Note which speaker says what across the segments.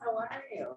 Speaker 1: How are you?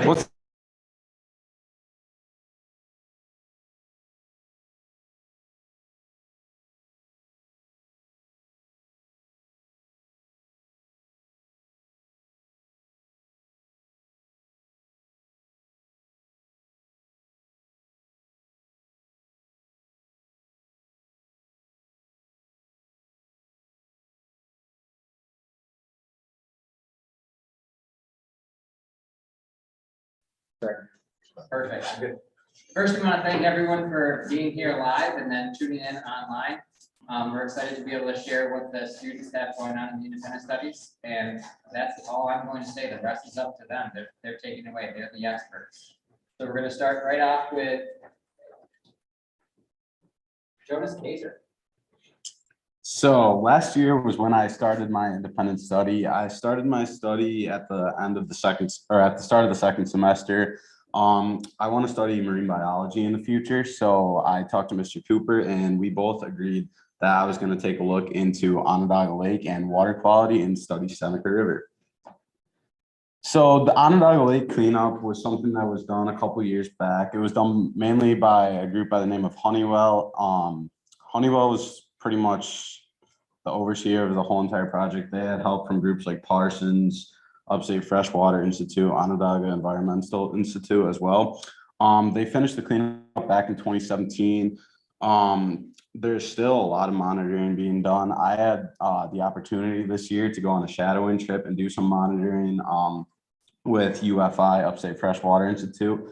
Speaker 1: What's
Speaker 2: Perfect. Good. First, we want to thank everyone for being here live and then tuning in online. We're excited to be able to share what the students have going on in the independent studies, and that's all I'm going to say. The rest is up to them. They're taking away. They're the experts. So we're going to start right off with Jonas Kaiser.
Speaker 1: So last year was when I started my independent study. I started my study at the end of the second, or at the start of the second semester. I want to study marine biology in the future. So I talked to Mr. Cooper and we both agreed that I was going to take a look into Onondaga Lake and water quality and study Seneca River. So the Onondaga Lake cleanup was something that was done a couple years back. It was done mainly by a group by the name of Honeywell. Honeywell was pretty much the overseer of the whole entire project. They had help from groups like Parsons, Upstate Freshwater Institute, Onondaga Environmental Institute as well. They finished the cleanup back in 2017. There's still a lot of monitoring being done. I had the opportunity this year to go on a shadowing trip and do some monitoring with UFI, Upstate Freshwater Institute.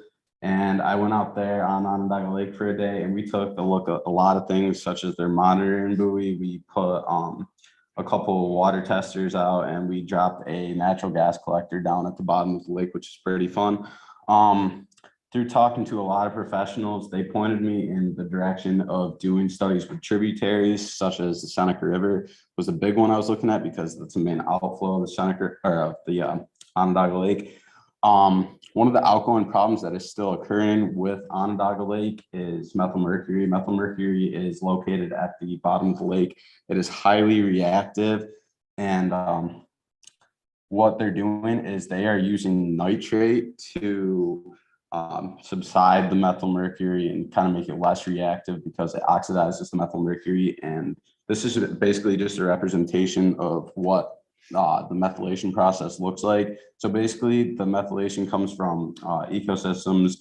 Speaker 1: And I went out there on Onondaga Lake for a day and we took a look at a lot of things such as their monitoring buoy. We put a couple of water testers out and we dropped a natural gas collector down at the bottom of the lake, which is pretty fun. Through talking to a lot of professionals, they pointed me in the direction of doing studies with tributaries, such as the Seneca River was a big one I was looking at because that's the main outflow of the Seneca or of the Onondaga Lake. One of the outgoing problems that is still occurring with Onondaga Lake is methylmercury. Methylmercury is located at the bottom of the lake. It is highly reactive, and what they're doing is they are using nitrate to subside the methylmercury and kind of make it less reactive because it oxidizes the methylmercury. And this is basically just a representation of what the methylation process looks like. So basically the methylation comes from ecosystems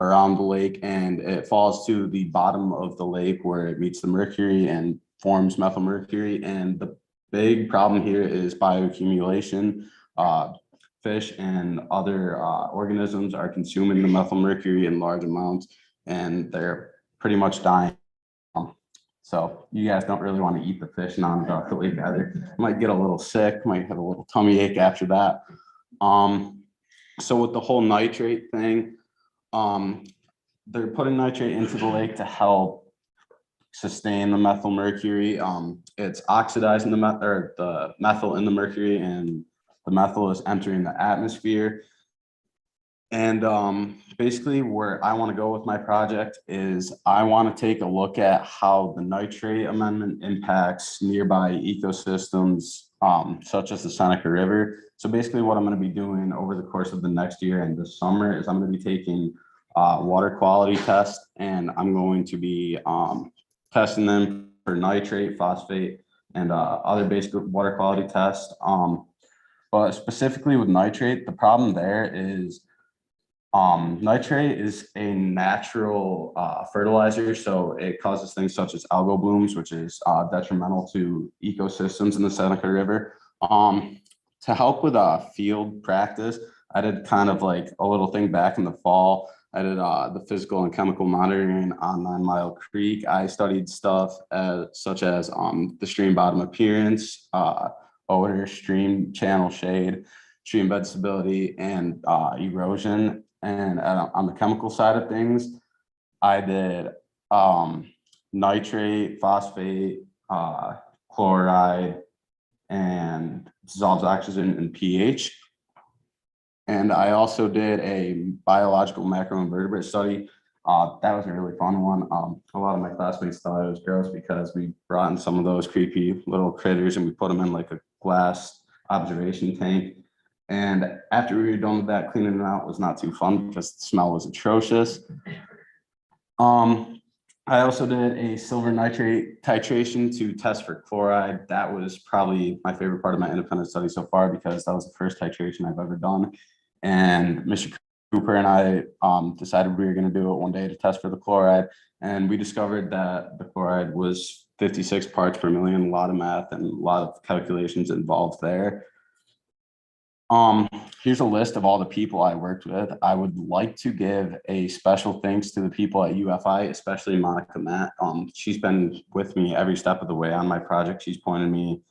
Speaker 1: around the lake and it falls to the bottom of the lake where it meets the mercury and forms methylmercury. And the big problem here is bioaccumulation. Fish and other organisms are consuming the methylmercury in large amounts and they're pretty much dying. So you guys don't really want to eat the fish in Onondaga Lake either. Might get a little sick, might have a little tummy ache after that. So with the whole nitrate thing, they're putting nitrate into the lake to help sustain the methylmercury. It's oxidizing the methyl in the mercury, and the methyl is entering the atmosphere. And basically where I want to go with my project is I want to take a look at how the nitrate amendment impacts nearby ecosystems, such as the Seneca River. So basically what I'm going to be doing over the course of the next year and this summer is I'm going to be taking water quality tests, and I'm going to be testing them for nitrate, phosphate, and other basic water quality tests. But specifically with nitrate, the problem there is nitrate is a natural fertilizer, so it causes things such as algal blooms, which is detrimental to ecosystems in the Seneca River. To help with field practice, I did kind of like a little thing back in the fall. I did the physical and chemical monitoring on 9 Mile Creek. I studied stuff such as the stream bottom appearance, odor, stream channel shade, stream bed stability, and erosion. And on the chemical side of things, I did nitrate, phosphate, chloride, and dissolved oxygen and pH. And I also did a biological macroinvertebrate study. That was a really fun one. A lot of my classmates thought it was gross because we brought in some of those creepy little critters and we put them in like a glass observation tank. And after we were done with that, cleaning it out was not too fun because the smell was atrocious. I also did a silver nitrate titration to test for chloride. That was probably my favorite part of my independent study so far because that was the first titration I've ever done. And Mr. Cooper and I decided we were going to do it one day to test for the chloride. And we discovered that the chloride was 56 parts per million, a lot of math and a lot of calculations involved there. Here's a list of all the people I worked with. I would like to give a special thanks to the people at UFI, especially Monica Matt. She's been with me every step of the way on my project. She's pointed me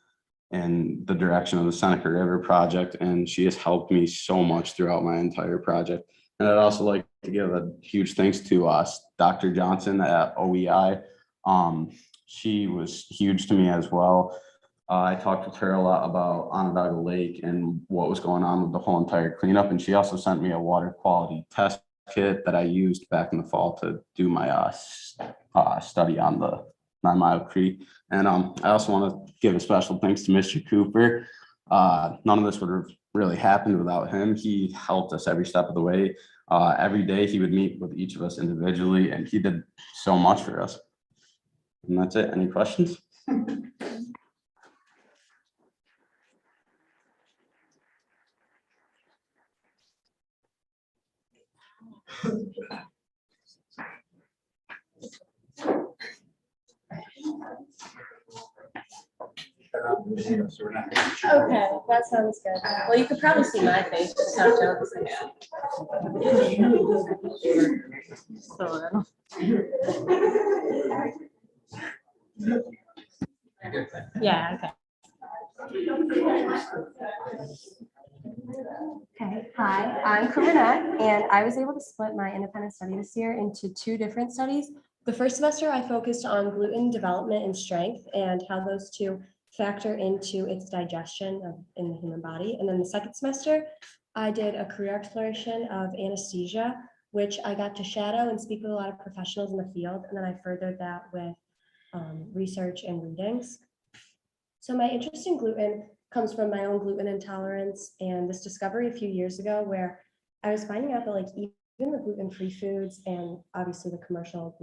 Speaker 1: in the direction of the Seneca River project, and she has helped me so much throughout my entire project. And I'd also like to give a huge thanks to Dr. Johnson at OEI. She was huge to me as well. I talked with her a lot about Onondaga Lake and what was going on with the whole entire cleanup. And she also sent me a water quality test kit that I used back in the fall to do my study on the 9 Mile Creek. And I also want to give a special thanks to Mr. Cooper. None of this would have really happened without him. He helped us every step of the way. Every day he would meet with each of us individually, and he did so much for us. And that's it. Any questions?
Speaker 3: Okay, that sounds good. Well, you could probably see my face, just not Joe's. So yeah, okay. Okay, hi, I'm Corinette, and I was able to split my independent study this year into 2 different studies. The first semester, I focused on gluten development and strength and how those 2 factor into its digestion in the human body. And then the second semester, I did a career exploration of anesthesia, which I got to shadow and speak with a lot of professionals in the field. And then I furthered that with research and readings. So my interest in gluten comes from my own gluten intolerance and this discovery a few years ago where I was finding out that like even the gluten-free foods and obviously the commercial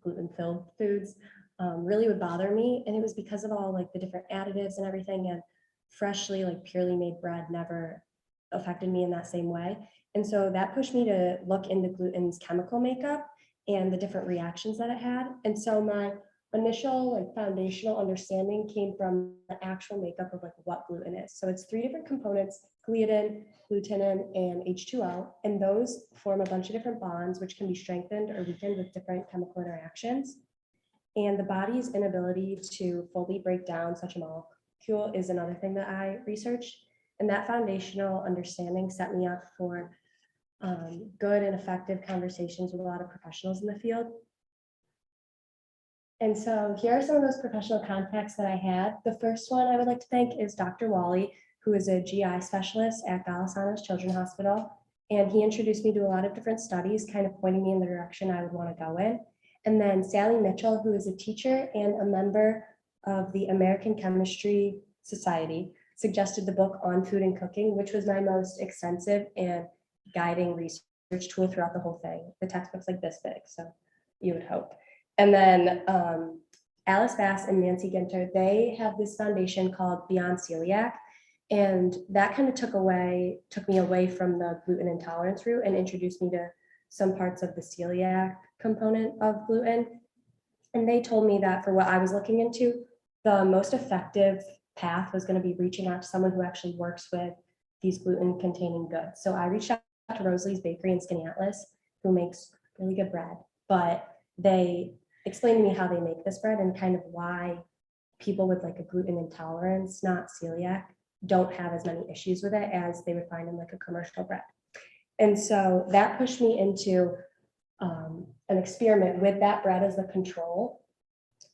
Speaker 3: gluten-filled foods really would bother me. And it was because of all like the different additives and everything, and freshly like purely made bread never affected me in that same way. And so that pushed me to look into gluten's chemical makeup and the different reactions that it had. And so my initial like foundational understanding came from the actual makeup of like what gluten is. So it's 3 different components: gliadin, glutenin, and H2O. And those form a bunch of different bonds which can be strengthened or weakened with different chemical interactions. And the body's inability to fully break down such a molecule is another thing that I researched. And that foundational understanding set me up for good and effective conversations with a lot of professionals in the field. And so here are some of those professional contacts that I had. The first one I would like to thank is Dr. Wally, who is a GI specialist at Golisano's Children's Hospital. And he introduced me to a lot of different studies, kind of pointing me in the direction I would want to go in. And then Sally Mitchell, who is a teacher and a member of the American Chemistry Society, suggested the book On Food and Cooking, which was my most extensive and guiding research tool throughout the whole thing. The textbook's like this big, so you would hope. And then Alice Bass and Nancy Ginter, they have this foundation called Beyond Celiac. And that kind of took me away from the gluten intolerance route and introduced me to some parts of the celiac component of gluten. And they told me that for what I was looking into, the most effective path was going to be reaching out to someone who actually works with these gluten containing goods. So I reached out to Rosalie's Bakery in Skinny Atlas, who makes really good bread, but they explained to me how they make this bread and kind of why people with like a gluten intolerance, not celiac, don't have as many issues with it as they would find in like a commercial bread. And so that pushed me into an experiment with that bread as the control.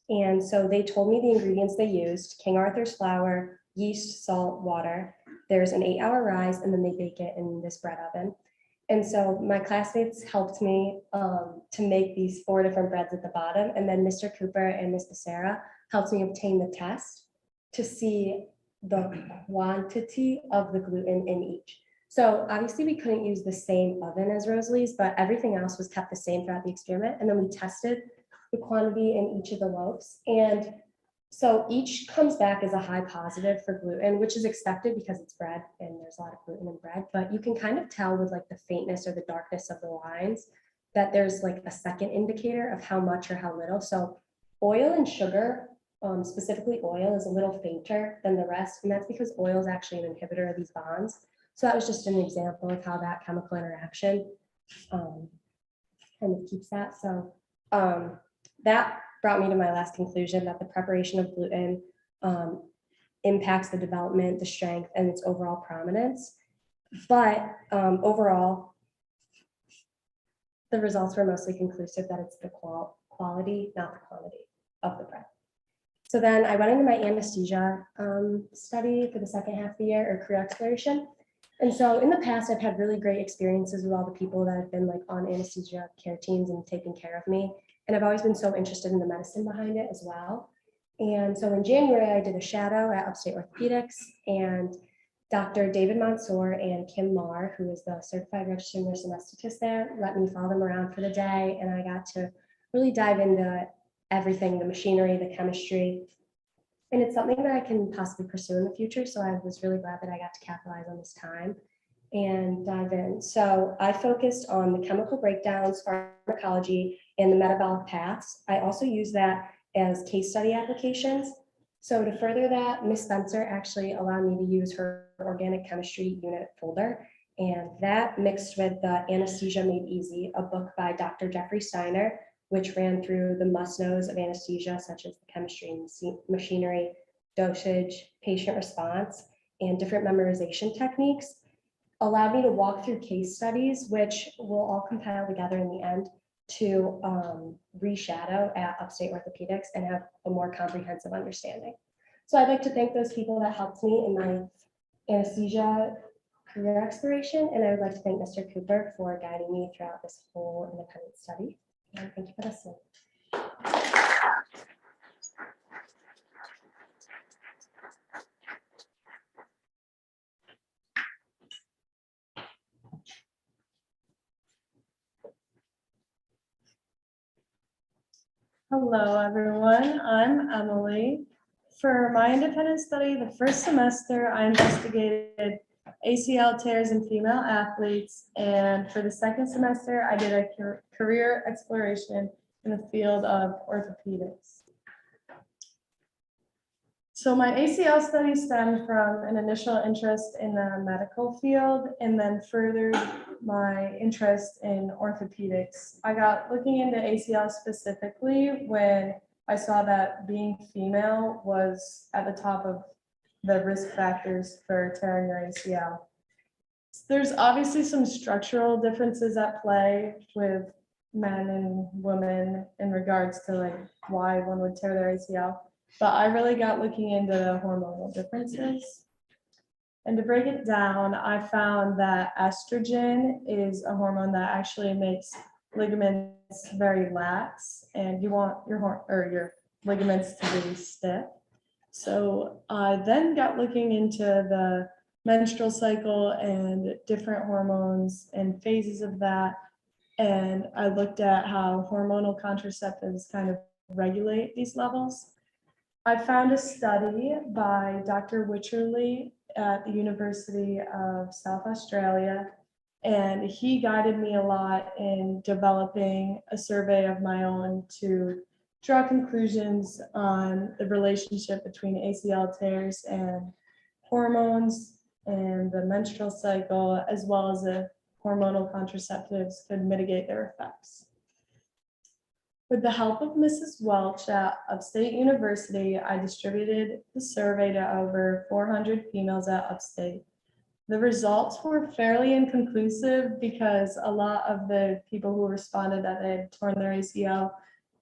Speaker 3: And so they told me the ingredients they used: King Arthur's flour, yeast, salt, water. There's an 8-hour rise, and then they bake it in this bread oven. And so my classmates helped me to make these 4 different breads at the bottom. And then Mr. Cooper and Ms. Becerra helped me obtain the test to see the quantity of the gluten in each. So obviously we couldn't use the same oven as Rosalie's, but everything else was kept the same throughout the experiment. And then we tested the quantity in each of the loaves. And so each comes back as a high positive for gluten, which is expected because it's bread and there's a lot of gluten in bread, but you can kind of tell with like the faintness or the darkness of the lines that there's like a second indicator of how much or how little. So oil and sugar, specifically oil, is a little fainter than the rest. And that's because oil is actually an inhibitor of these bonds. So that was just an example of how that chemical interaction kind of keeps that. So that brought me to my last conclusion, that the preparation of gluten impacts the development, the strength, and its overall prominence. But overall, the results were mostly conclusive that it's the quality, not the quantity of the bread. So then I went into my anesthesia study for the second half of the year, or career exploration. And so in the past, I've had really great experiences with all the people that have been like on anesthesia care teams and taking care of me. And I've always been so interested in the medicine behind it as well. And so in January, I did a shadow at Upstate Orthopedics, and Dr. David Mansour and Kim Marr, who is the certified registered nurse anesthetist there, let me follow them around for the day. And I got to really dive into everything, the machinery, the chemistry. And it's something that I can possibly pursue in the future. So I was really glad that I got to capitalize on this time and dive in. So I focused on the chemical breakdowns, pharmacology, and the metabolic paths. I also use that as case study applications. So to further that, Ms. Spencer actually allowed me to use her organic chemistry unit folder. And that mixed with the Anesthesia Made Easy, a book by Dr. Jeffrey Steiner, which ran through the must-knows of anesthesia, such as the chemistry and machinery, dosage, patient response, and different memorization techniques, allowed me to walk through case studies, which will all compile together in the end to reshadow at Upstate Orthopedics and have a more comprehensive understanding. So I'd like to thank those people that helped me in my anesthesia career exploration, and I would like to thank Mr. Cooper for guiding me throughout this whole independent study. And thank you for listening.
Speaker 4: Hello, everyone. I'm Emily. For my independent study, the first semester, I investigated ACL tears in female athletes. And for the second semester, I did a career exploration in the field of orthopedics. So my ACL study stemmed from an initial interest in the medical field and then furthered my interest in orthopedics. I got looking into ACL specifically when I saw that being female was at the top of the risk factors for tearing your ACL. There's obviously some structural differences at play with men and women in regards to like why one would tear their ACL. But I really got looking into the hormonal differences. And to break it down, I found that estrogen is a hormone that actually makes ligaments very lax, and you want your ligaments to be stiff. So I then got looking into the menstrual cycle and different hormones and phases of that. And I looked at how hormonal contraceptives kind of regulate these levels. I found a study by Dr. Wycherley at the University of South Australia, and he guided me a lot in developing a survey of my own to draw conclusions on the relationship between ACL tears and hormones and the menstrual cycle, as well as the hormonal contraceptives could mitigate their effects. With the help of Mrs. Welch at Upstate University, I distributed the survey to over 400 females at Upstate. The results were fairly inconclusive because a lot of the people who responded that they had torn their ACL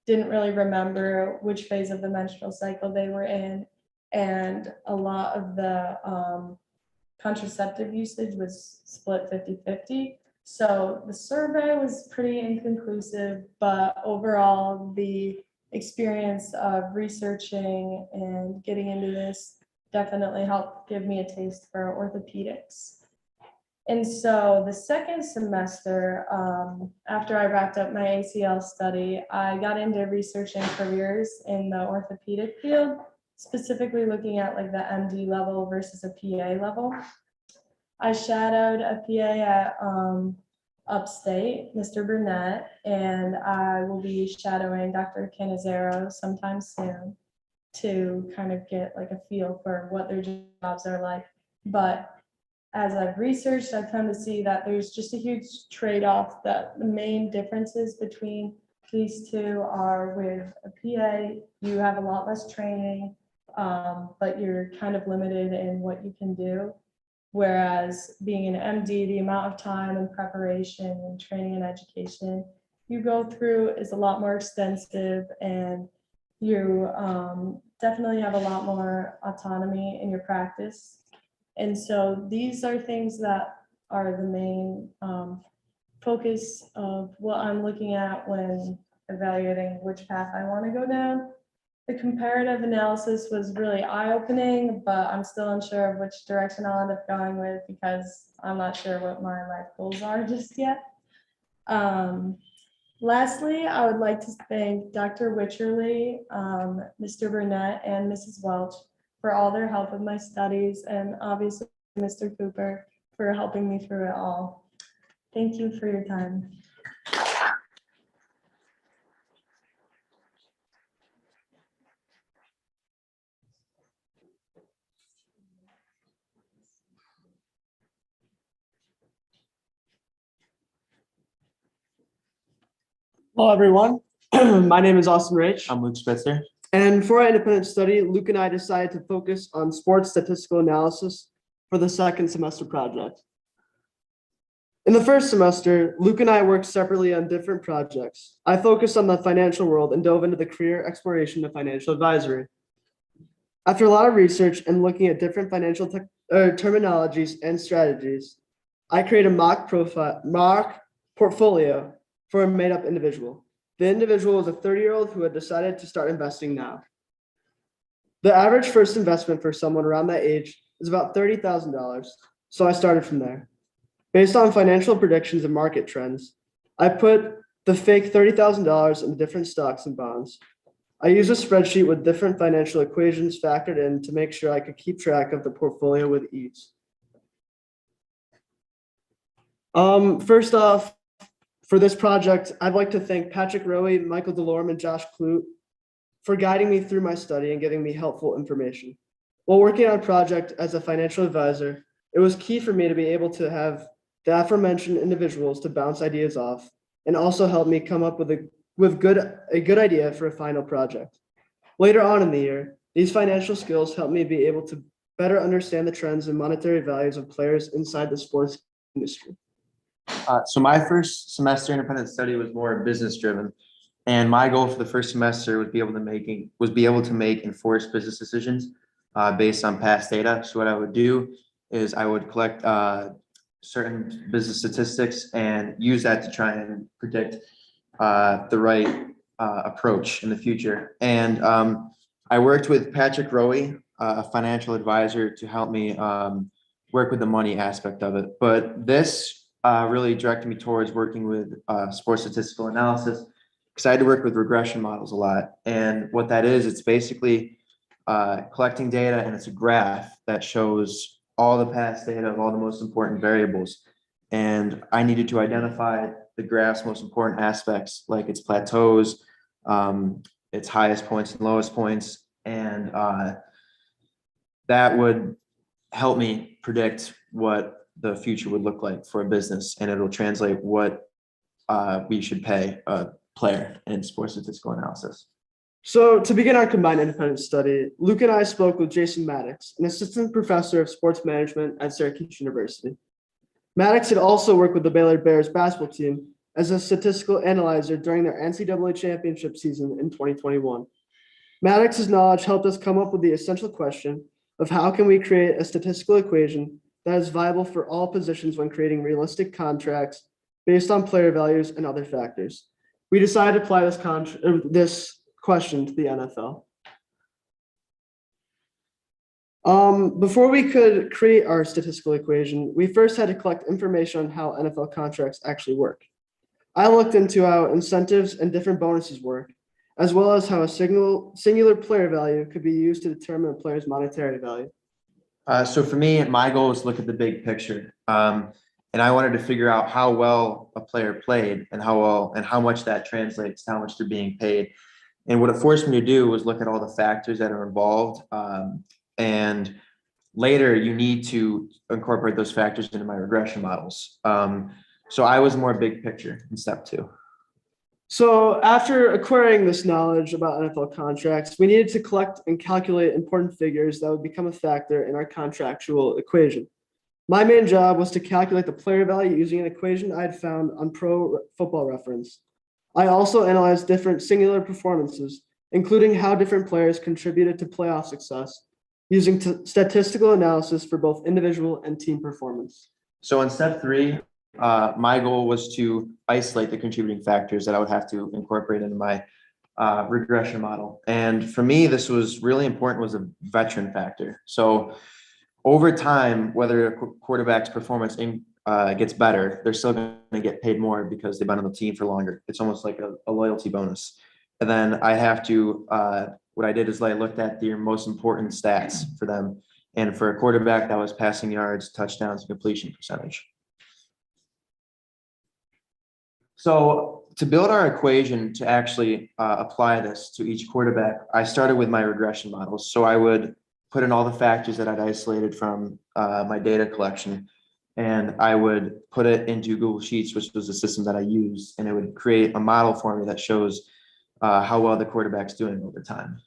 Speaker 4: didn't really remember which phase of the menstrual cycle they were in, and a lot of the contraceptive usage was split 50-50. So the survey was pretty inconclusive, but overall the experience of researching and getting into this definitely helped give me a taste for orthopedics. And so the second semester, after I wrapped up my ACL study, I got into researching careers in the orthopedic field, specifically looking at like the MD level versus a PA level. I shadowed a PA at Upstate, Mr. Burnett, and I will be shadowing Dr. Canizero sometime soon to kind of get like a feel for what their jobs are like. But as I've researched, I've come to see that there's just a huge trade-off, that the main differences between these two are with a PA, you have a lot less training, but you're kind of limited in what you can do. Whereas being an MD, the amount of time and preparation and training and education you go through is a lot more extensive, and you definitely have a lot more autonomy in your practice. And so these are things that are the main focus of what I'm looking at when evaluating which path I want to go down. The comparative analysis was really eye-opening, but I'm still unsure of which direction I'll end up going with because I'm not sure what my life goals are just yet. Lastly, I would like to thank Dr. Witcherly, Mr. Burnett, and Mrs. Welch for all their help with my studies, and obviously Mr. Cooper for helping me through it all. Thank you for your time.
Speaker 5: Hello, everyone. My name is Austin Rich.
Speaker 6: I'm Luke Spitzer.
Speaker 5: And for our independent study, Luke and I decided to focus on sports statistical analysis for the second semester project. In the first semester, Luke and I worked separately on different projects. I focused on the financial world and dove into the career exploration of financial advisory. After a lot of research and looking at different financial terminologies and strategies, I created a mock portfolio for a made-up individual. The individual was a 30-year-old who had decided to start investing now. The average first investment for someone around that age is about $30,000, so I started from there. Based on financial predictions and market trends, I put the fake $30,000 into different stocks and bonds. I used a spreadsheet with different financial equations factored in to make sure I could keep track of the portfolio with ease. First off, for this project, I'd like to thank Patrick Rowe, Michael DeLorme, and Josh Clute for guiding me through my study and giving me helpful information. While working on a project as a financial advisor, it was key for me to be able to have the aforementioned individuals to bounce ideas off and also help me come up with a good idea for a final project. Later on in the year, these financial skills helped me be able to better understand the trends and monetary values of players inside the sports industry.
Speaker 6: So my first semester independent study was more business driven, and my goal for the first semester was be able to make enforced business decisions based on past data. So what I would do is I would collect certain business statistics and use that to try and predict the right approach in the future. And I worked with Patrick Rowe, a financial advisor, to help me work with the money aspect of it. But this really directed me towards working with sports statistical analysis, because I had to work with regression models a lot. And what that is, it's basically collecting data, and it's a graph that shows all the past data of all the most important variables. And I needed to identify the graph's most important aspects, like its plateaus, its highest points and lowest points. And that would help me predict what the future would look like for a business, and it'll translate what we should pay a player in sports statistical analysis.
Speaker 5: So to begin our combined independent study, Luke and I spoke with Jason Maddox, an assistant professor of sports management at Syracuse University. Maddox had also worked with the Baylor Bears basketball team as a statistical analyzer during their NCAA championship season in 2021. Maddox's knowledge helped us come up with the essential question of how can we create a statistical equation that is viable for all positions when creating realistic contracts based on player values and other factors. We decided to apply this question to the NFL. Before we could create our statistical equation, we first had to collect information on how NFL contracts actually work. I looked into how incentives and different bonuses work, as well as how a singular player value could be used to determine a player's monetary value.
Speaker 6: So for me, my goal is to look at the big picture. And I wanted to figure out how well a player played and how much that translates to how much they're being paid. And what it forced me to do was look at all the factors that are involved. And later you need to incorporate those factors into my regression models. So I was more big picture in step 2.
Speaker 5: So after acquiring this knowledge about NFL contracts, we needed to collect and calculate important figures that would become a factor in our contractual equation. My main job was to calculate the player value using an equation I had found on Pro Football Reference. I also analyzed different singular performances, including how different players contributed to playoff success, using statistical analysis for both individual and team performance.
Speaker 6: So in step 3, my goal was to isolate the contributing factors that I would have to incorporate into my regression model. And for me, this was really important, was a veteran factor. So over time, whether a quarterback's performance gets better, they're still going to get paid more because they've been on the team for longer. It's almost like a loyalty bonus. And then I have to, what I did is I looked at the most important stats for them. And for a quarterback, that was passing yards, touchdowns, and completion percentage. So to build our equation to actually apply this to each quarterback, I started with my regression models. So I would put in all the factors that I'd isolated from my data collection, and I would put it into Google Sheets, which was the system that I used, and it would create a model for me that shows how well the quarterback's doing over time.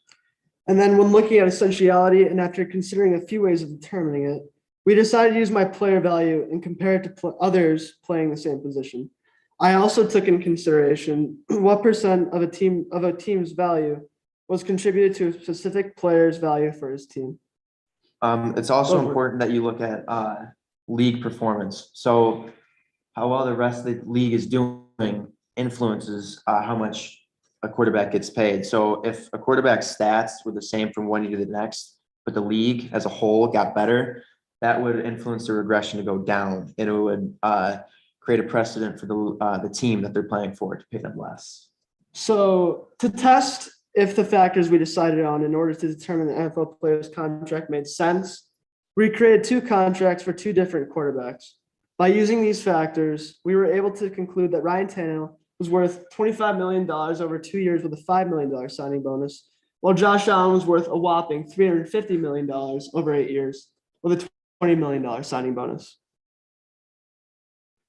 Speaker 5: And then when looking at essentiality and after considering a few ways of determining it, we decided to use my player value and compare it to others playing the same position. I also took in consideration what percent of a team's value was contributed to a specific player's value for his team.
Speaker 6: It's also important that you look at league performance. So how well the rest of the league is doing influences how much a quarterback gets paid. So if a quarterback's stats were the same from one year to the next, but the league as a whole got better, that would influence the regression to go down, and it would create a precedent for the team that they're playing for to pay them less.
Speaker 5: So to test if the factors we decided on in order to determine the NFL player's contract made sense, we created 2 contracts for 2 different quarterbacks. By using these factors, we were able to conclude that Ryan Tannehill was worth $25 million over 2 years with a $5 million signing bonus, while Josh Allen was worth a whopping $350 million over 8 years with a $20 million signing bonus.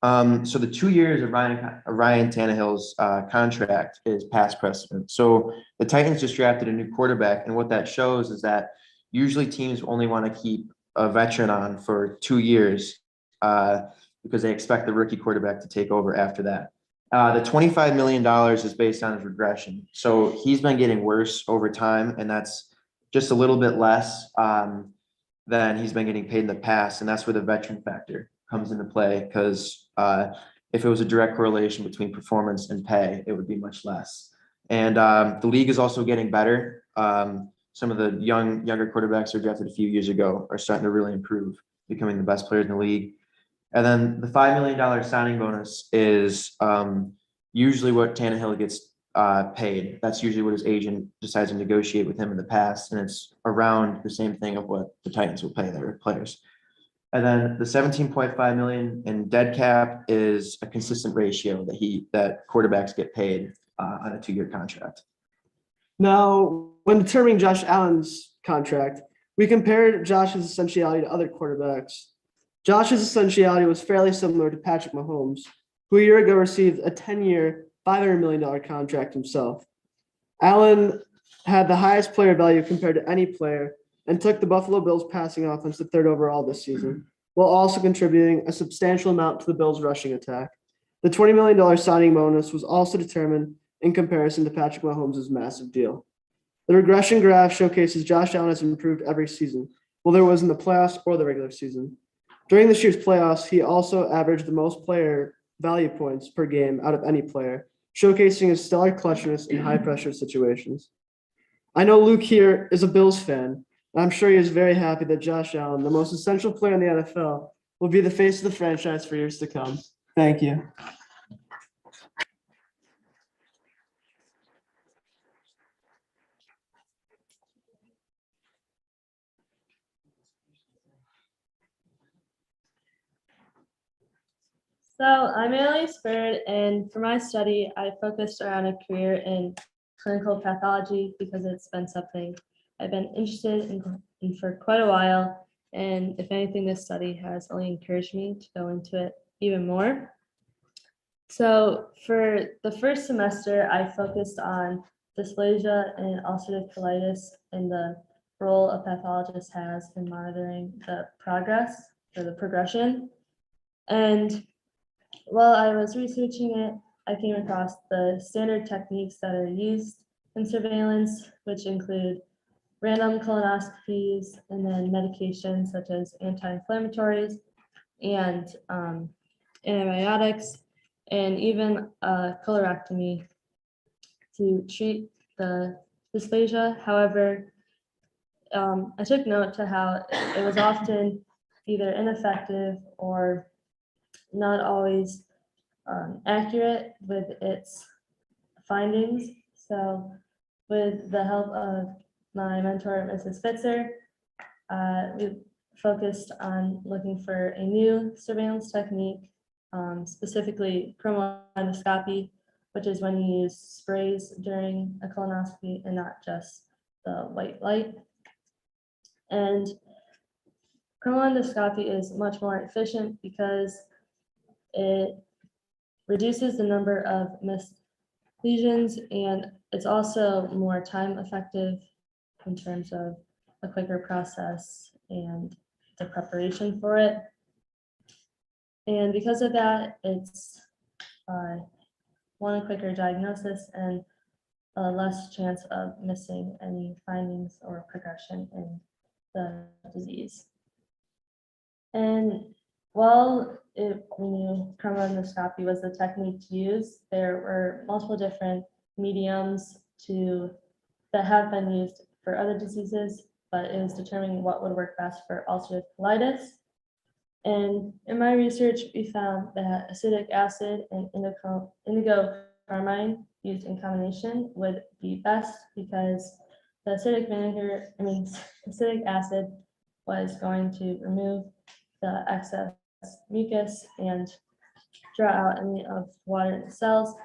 Speaker 6: So the 2 years of Ryan Tannehill's contract is past precedent. So the Titans just drafted a new quarterback, and what that shows is that usually teams only want to keep a veteran on for 2 years because they expect the rookie quarterback to take over after that. The $25 million is based on his regression. So he's been getting worse over time, and that's just a little bit less than he's been getting paid in the past. And that's where the veteran factor comes into play, because if it was a direct correlation between performance and pay, it would be much less. And the league is also getting better. Some of the younger quarterbacks who were drafted a few years ago are starting to really improve, becoming the best players in the league. And then the $5 million signing bonus is usually what Tannehill gets paid. That's usually what his agent decides to negotiate with him in the past. And it's around the same thing of what the Titans will pay their players. And then the 17.5 million in dead cap is a consistent ratio that quarterbacks get paid on a 2-year contract.
Speaker 5: Now, when determining Josh Allen's contract, we compared Josh's essentiality to other quarterbacks. Josh's essentiality was fairly similar to Patrick Mahomes, who a year ago received a 10-year, $500 million contract himself. Allen had the highest player value compared to any player and took the Buffalo Bills passing offense to 3rd overall this season, while also contributing a substantial amount to the Bills' rushing attack. The $20 million signing bonus was also determined in comparison to Patrick Mahomes' massive deal. The regression graph showcases Josh Allen has improved every season, whether it was in the playoffs or the regular season. During this year's playoffs, he also averaged the most player value points per game out of any player, showcasing his stellar clutchness in high-pressure situations. I know Luke here is a Bills fan, I'm sure he is very happy that Josh Allen, the most essential player in the NFL, will be the face of the franchise for years to come. Thank you.
Speaker 7: So I'm Annalise Bird, and for my study, I focused around a career in clinical pathology because it's been something I've been interested in for quite a while. And if anything, this study has only encouraged me to go into it even more. So for the first semester, I focused on dysplasia and ulcerative colitis and the role a pathologist has in monitoring the progress or the progression. And while I was researching it, I came across the standard techniques that are used in surveillance, which include random colonoscopies and then medications such as anti-inflammatories and antibiotics, and even a colorectomy to treat the dysplasia. However, I took note to how it was often either ineffective or not always accurate with its findings. So with the help of my mentor, Mrs. Spitzer, we focused on looking for a new surveillance technique, specifically chromolendoscopy, which is when you use sprays during a colonoscopy and not just the white light. And chromolendoscopy is much more efficient because it reduces the number of missed lesions, and it's also more time effective in terms of a quicker process and the preparation for it. And because of that, it's a quicker diagnosis and a less chance of missing any findings or progression in the disease. And while chromolendoscopy was the technique to use, there were multiple different mediums that have been used for other diseases, but it was determining what would work best for ulcerative colitis. And in my research, we found that acetic acid and indigo carmine used in combination would be best because the acetic acid was going to remove the excess mucus and draw out any of water in the cells,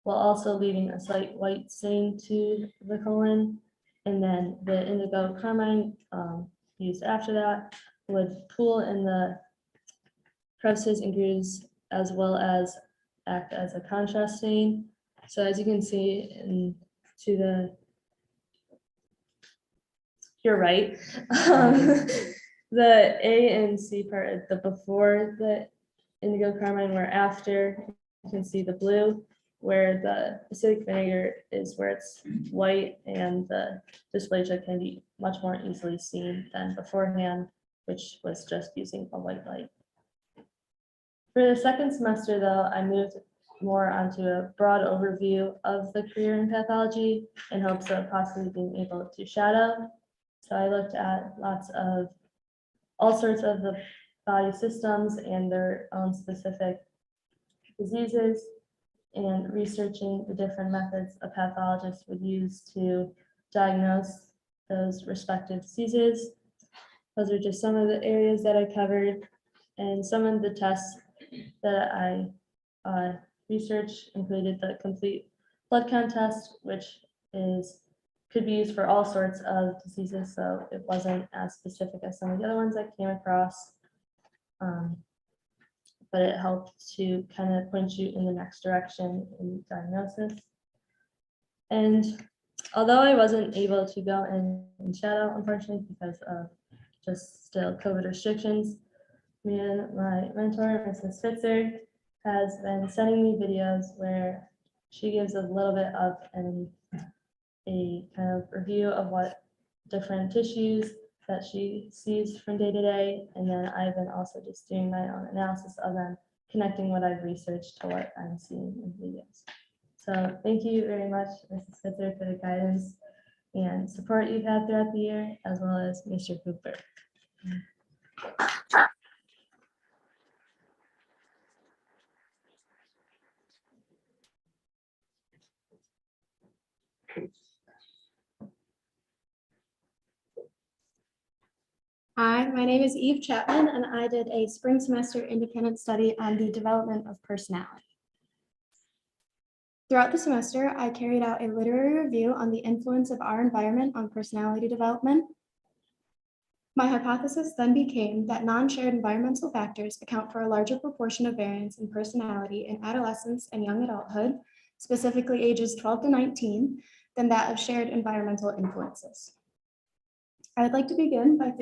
Speaker 7: while also leaving a slight white stain to the colon. And then the indigo carmine used after that would pool in the crevices and grooves, as well as act as a contrast stain. So as you can see you're right. The A and C part, the before the indigo carmine were after, you can see the blue, where the acidic vinegar is where it's white, and the dysplasia can be much more easily seen than beforehand, which was just using a white light. For the second semester, though, I moved more onto a broad overview of the career in pathology in hopes of possibly being able to shadow. So I looked at all sorts of the body systems and their own specific diseases, and researching the different methods a pathologist would use to diagnose those respective diseases. Those are just some of the areas that I covered, and some of the tests that I researched included the complete blood count test, which could be used for all sorts of diseases, so it wasn't as specific as some of the other ones I came across. But it helped to kind of point you in the next direction in diagnosis. And although I wasn't able to go in shadow, unfortunately, because of just still COVID restrictions, me and my mentor, Mrs. Spitzer, has been sending me videos where she gives a little bit of a kind of review of what different tissues that she sees from day to day. And then I've been also just doing my own analysis of them, connecting what I've researched to what I'm seeing in videos. So thank you very much, Mrs. Spitzer, for the guidance and support you've had throughout the year, as well as Mr. Cooper.
Speaker 8: Hi, my name is Eve Chapman, and I did a spring semester independent study on the development of personality. Throughout the semester, I carried out a literary review on the influence of our environment on personality development. My hypothesis then became that non-shared environmental factors account for a larger proportion of variance in personality in adolescence and young adulthood, specifically ages 12 to 19, than that of shared environmental influences. I would like to begin by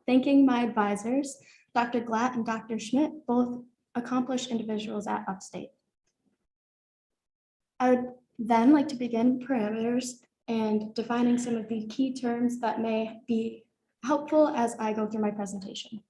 Speaker 8: thanking my advisors, Dr. Glatt and Dr. Schmidt, both accomplished individuals at Upstate. I would then like to begin parameters and defining some of the key terms that may be helpful as I go through my presentation.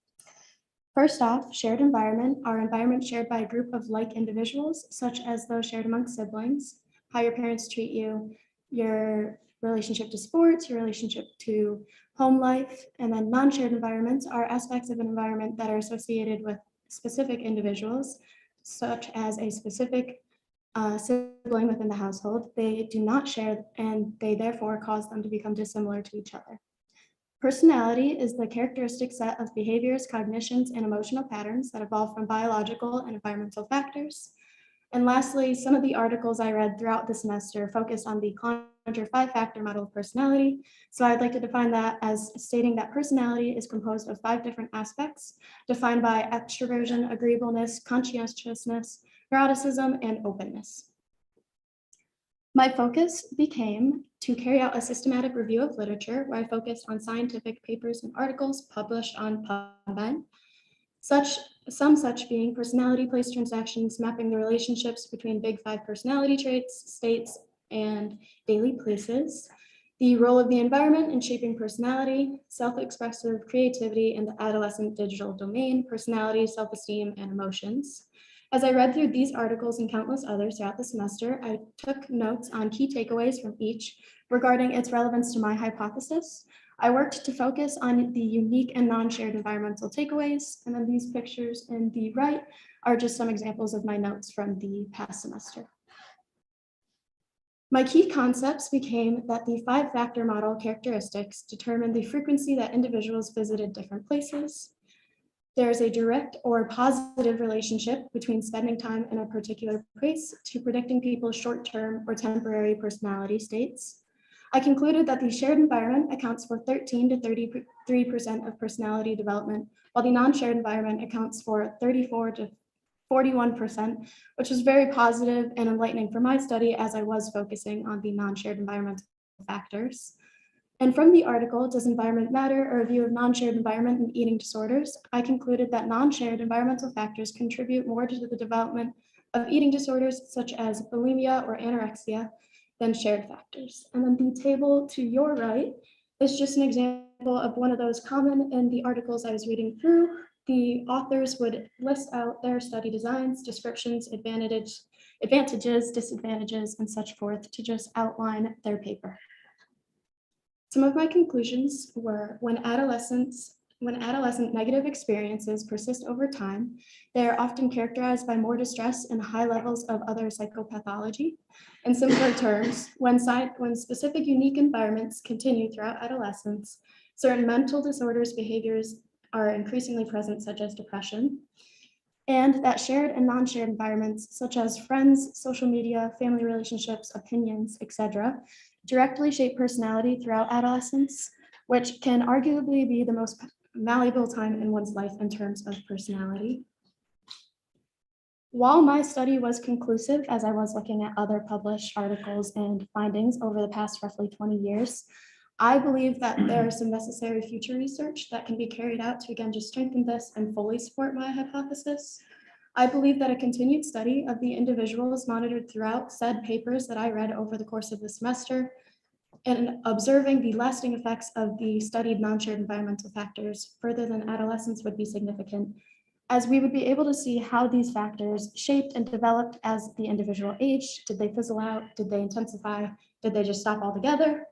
Speaker 8: First off, shared environment are environments shared by a group of like individuals, such as those shared among siblings, how your parents treat you, your relationship to sports, your relationship to home life, and then non-shared environments are aspects of an environment that are associated with specific individuals, such as a specific sibling within the household. They do not share, and they therefore cause them to become dissimilar to each other. Personality is the characteristic set of behaviors, cognitions, and emotional patterns that evolve from biological and environmental factors. And lastly, some of the articles I read throughout the semester focused on the Chloride 5-factor model of personality. So I'd like to define that as stating that personality is composed of 5 different aspects, defined by extroversion, agreeableness, conscientiousness, neuroticism, and openness. My focus became to carry out a systematic review of literature where I focused on scientific papers and articles published on PubMed, some such being personality place transactions, mapping the relationships between big 5 personality traits, states, and daily places, the role of the environment in shaping personality, self-expressive creativity in the adolescent digital domain, personality, self-esteem, and emotions. As I read through these articles and countless others throughout the semester, I took notes on key takeaways from each regarding its relevance to my hypothesis. I worked to focus on the unique and non-shared environmental takeaways, and then these pictures in the right are just some examples of my notes from the past semester. My key concepts became that the 5-factor model characteristics determine the frequency that individuals visited different places. There is a direct or positive relationship between spending time in a particular place to predicting people's short-term or temporary personality states. I concluded that the shared environment accounts for 13 to 33% of personality development, while the non-shared environment accounts for 34 to 41%, which was very positive and enlightening for my study as I was focusing on the non-shared environmental factors. And from the article, Does Environment Matter? A Review of Non-Shared Environment and Eating Disorders, I concluded that non-shared environmental factors contribute more to the development of eating disorders such as bulimia or anorexia than shared factors. And then the table to your right is just an example of one of those common in the articles I was reading through. The authors would list out their study designs, descriptions, advantages, disadvantages, and such forth to just outline their paper. Some of my conclusions were when adolescent negative experiences persist over time, they are often characterized by more distress and high levels of other psychopathology. In simpler terms, when specific unique environments continue throughout adolescence, certain mental disorders behaviors are increasingly present, such as depression, and that shared and non-shared environments, such as friends, social media, family relationships, opinions, etc., directly shape personality throughout adolescence, which can arguably be the most malleable time in one's life in terms of personality. While my study was conclusive, as I was looking at other published articles and findings over the past roughly 20 years, I believe that there is some necessary future research that can be carried out to again just strengthen this and fully support my hypothesis. I believe that a continued study of the individuals monitored throughout said papers that I read over the course of the semester and observing the lasting effects of the studied non-shared environmental factors further than adolescence would be significant, as we would be able to see how these factors shaped and developed as the individual aged. Did they fizzle out? Did they intensify? Did they just stop altogether?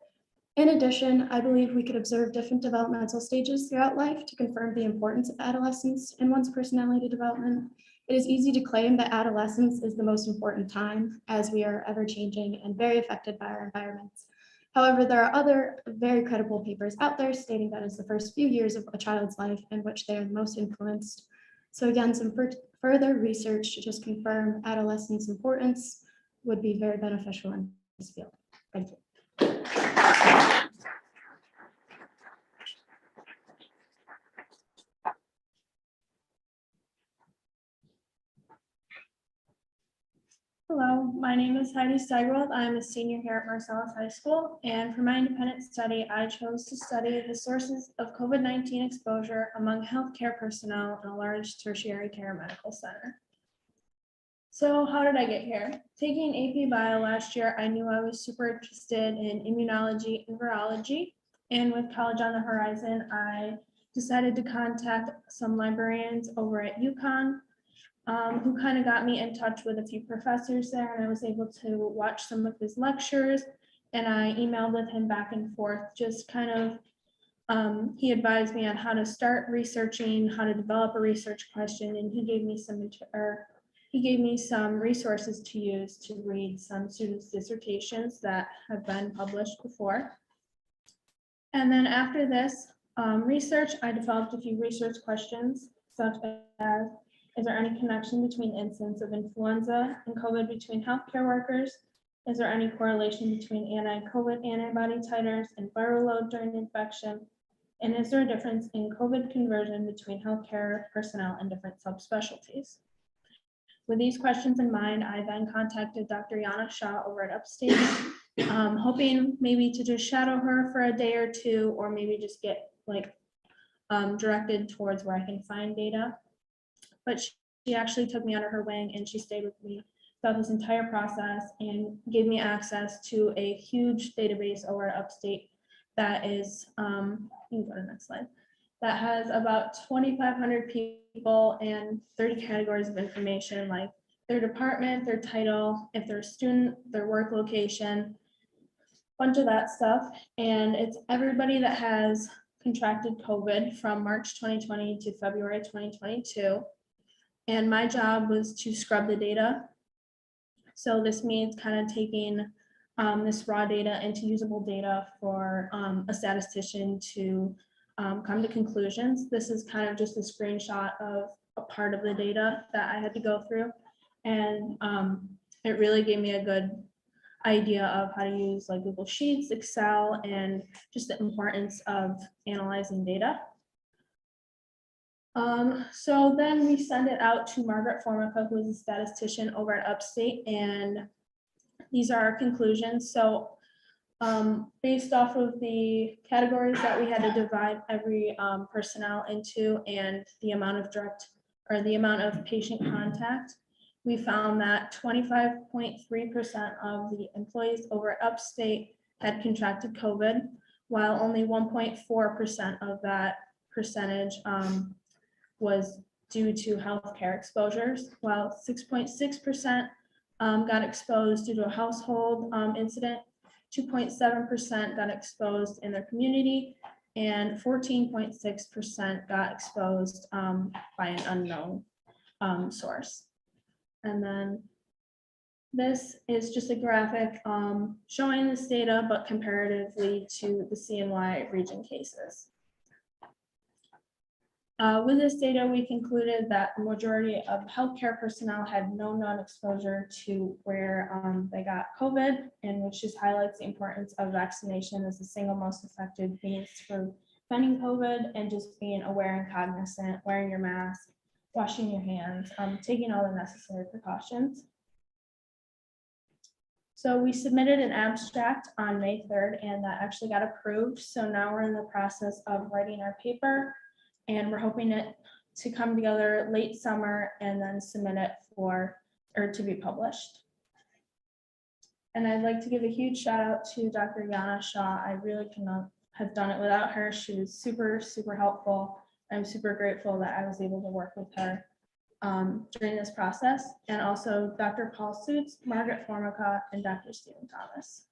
Speaker 8: In addition, I believe we could observe different developmental stages throughout life to confirm the importance of adolescence in one's personality development. It is easy to claim that adolescence is the most important time, as we are ever-changing and very affected by our environments. However, there are other very credible papers out there stating that it's the first few years of a child's life in which they are the most influenced. So again, some further research to just confirm adolescence importance would be very beneficial in this field. Thank you.
Speaker 4: Hello, my name is Heidi Steigerwald. I'm a senior here at Marcellus High School, and for my independent study, I chose to study the sources of COVID-19 exposure among healthcare personnel in a large tertiary care medical center. So how did I get here? Taking AP Bio last year, I knew I was super interested in immunology and virology, and with college on the horizon, I decided to contact some librarians over at UConn, who kind of got me in touch with a few professors there, and I was able to watch some of his lectures, and I emailed with him back and forth, just kind of, he advised me on how to start researching, how to develop a research question, and he gave me some resources to use to read some students' dissertations that have been published before. And then after this research, I developed a few research questions, such as, is there any connection between incidence of influenza and COVID between healthcare workers? Is there any correlation between anti-COVID antibody titers and viral load during infection? And is there a difference in COVID conversion between healthcare personnel and different subspecialties? With these questions in mind, I then contacted Dr. Yana Shah over at Upstate, hoping maybe to just shadow her for a day or two, or maybe just get directed towards where I can find data. But she actually took me under her wing, and she stayed with me throughout this entire process and gave me access to a huge database over at Upstate that is, you can go to the next slide, that has about 2,500 people and 30 categories of information, like their department, their title, if they're a student, their work location, bunch of that stuff. And it's everybody that has contracted COVID from March 2020 to February 2022. And my job was to scrub the data. So this means kind of taking this raw data into usable data for a statistician to come to conclusions. This is kind of just a screenshot of a part of the data that I had to go through. And it really gave me a good idea of how to use like Google Sheets, Excel, and just the importance of analyzing data. So then we send it out to Margaret Formica, who is a statistician over at Upstate, and these are our conclusions. So based off of the categories that we had to divide every personnel into and the amount of patient contact, we found that 25.3% of the employees over at Upstate had contracted COVID, while only 1.4% of that percentage was due to healthcare exposures, while 6.6% got exposed due to a household incident, 2.7% got exposed in their community, and 14.6% got exposed by an unknown source. And then this is just a graphic showing this data, but comparatively to the CNY region cases. With this data, we concluded that the majority of healthcare personnel had no known exposure to where they got COVID, and which just highlights the importance of vaccination as the single most effective means for preventing COVID, and just being aware and cognizant, wearing your mask, washing your hands, taking all the necessary precautions. So we submitted an abstract on May 3rd, and that actually got approved. So now we're in the process of writing our paper, and we're hoping it to come together late summer and then submit it to be published. And I'd like to give a huge shout out to Dr. Yana Shah. I really could not have done it without her. She was super, super helpful. I'm super grateful that I was able to work with her during this process. And also Dr. Paul Suits, Margaret Formica, and Dr. Stephen Thomas.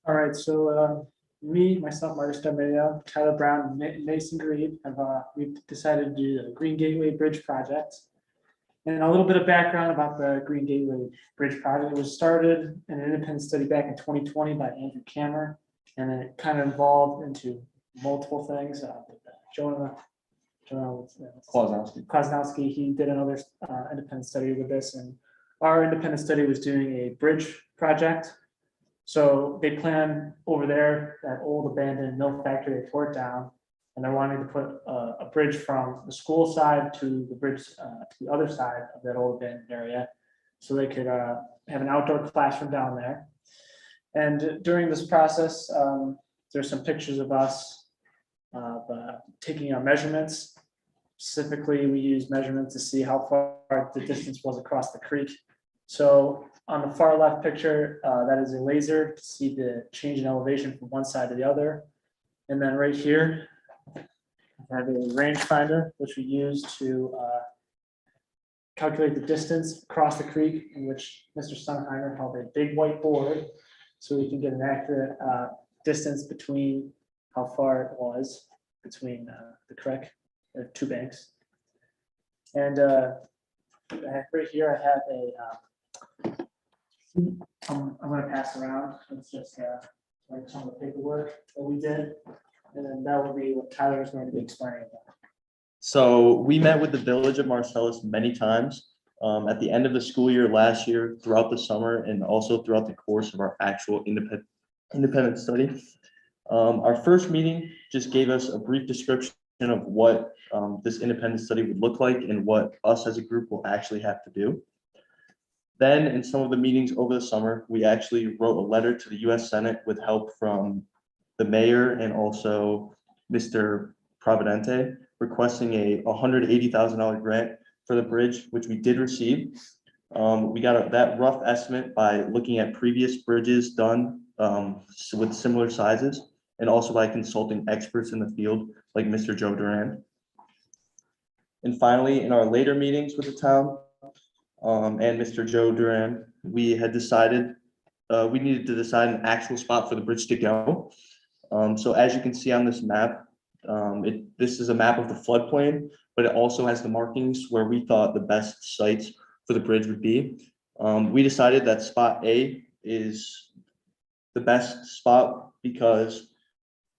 Speaker 9: All right, so myself, Marcus Demaya, Tyler Brown, and Mason Green we've decided to do the Green Gateway Bridge project. And a little bit of background about the Green Gateway Bridge project. It was started in an independent study back in 2020 by Andrew Kammer, and then it kind of evolved into multiple things. Jonah Kwasnowski, he did another independent study with this, and our independent study was doing a bridge project. So they plan over there, that old abandoned mill factory, they tore it down, and they're wanting to put a bridge from the school side to the bridge to the other side of that old abandoned area. So they could have an outdoor classroom down there. And during this process, there's some pictures of us taking our measurements. Specifically, we use measurements to see how far the distance was across the creek. So on the far left picture, that is a laser to see the change in elevation from one side to the other. And then right here, I have a rangefinder, which we use to calculate the distance across the creek, in which Mr. Sunheimer held a big white board, so we can get an accurate distance between how far it was between the creek, two banks. And right here, I have a I'm going to pass around. It's just like some of the paperwork that we did, and then that will be what Tyler is going to be explaining about.
Speaker 10: So we met with the Village of Marcellus many times at the end of the school year last year, throughout the summer, and also throughout the course of our actual independent study. Our first meeting just gave us a brief description of what this independent study would look like and what us as a group will actually have to do. Then in some of the meetings over the summer, we actually wrote a letter to the US Senate with help from the mayor and also Mr. Providente, requesting a $180,000 grant for the bridge, which we did receive. We got that rough estimate by looking at previous bridges done with similar sizes, and also by consulting experts in the field like Mr. Joe Duran. And finally, in our later meetings with the town, and Mr. Joe Duran, we had decided we needed to decide an actual spot for the bridge to go. So as you can see on this map, this is a map of the floodplain, but it also has the markings where we thought the best sites for the bridge would be. We decided that spot A is the best spot because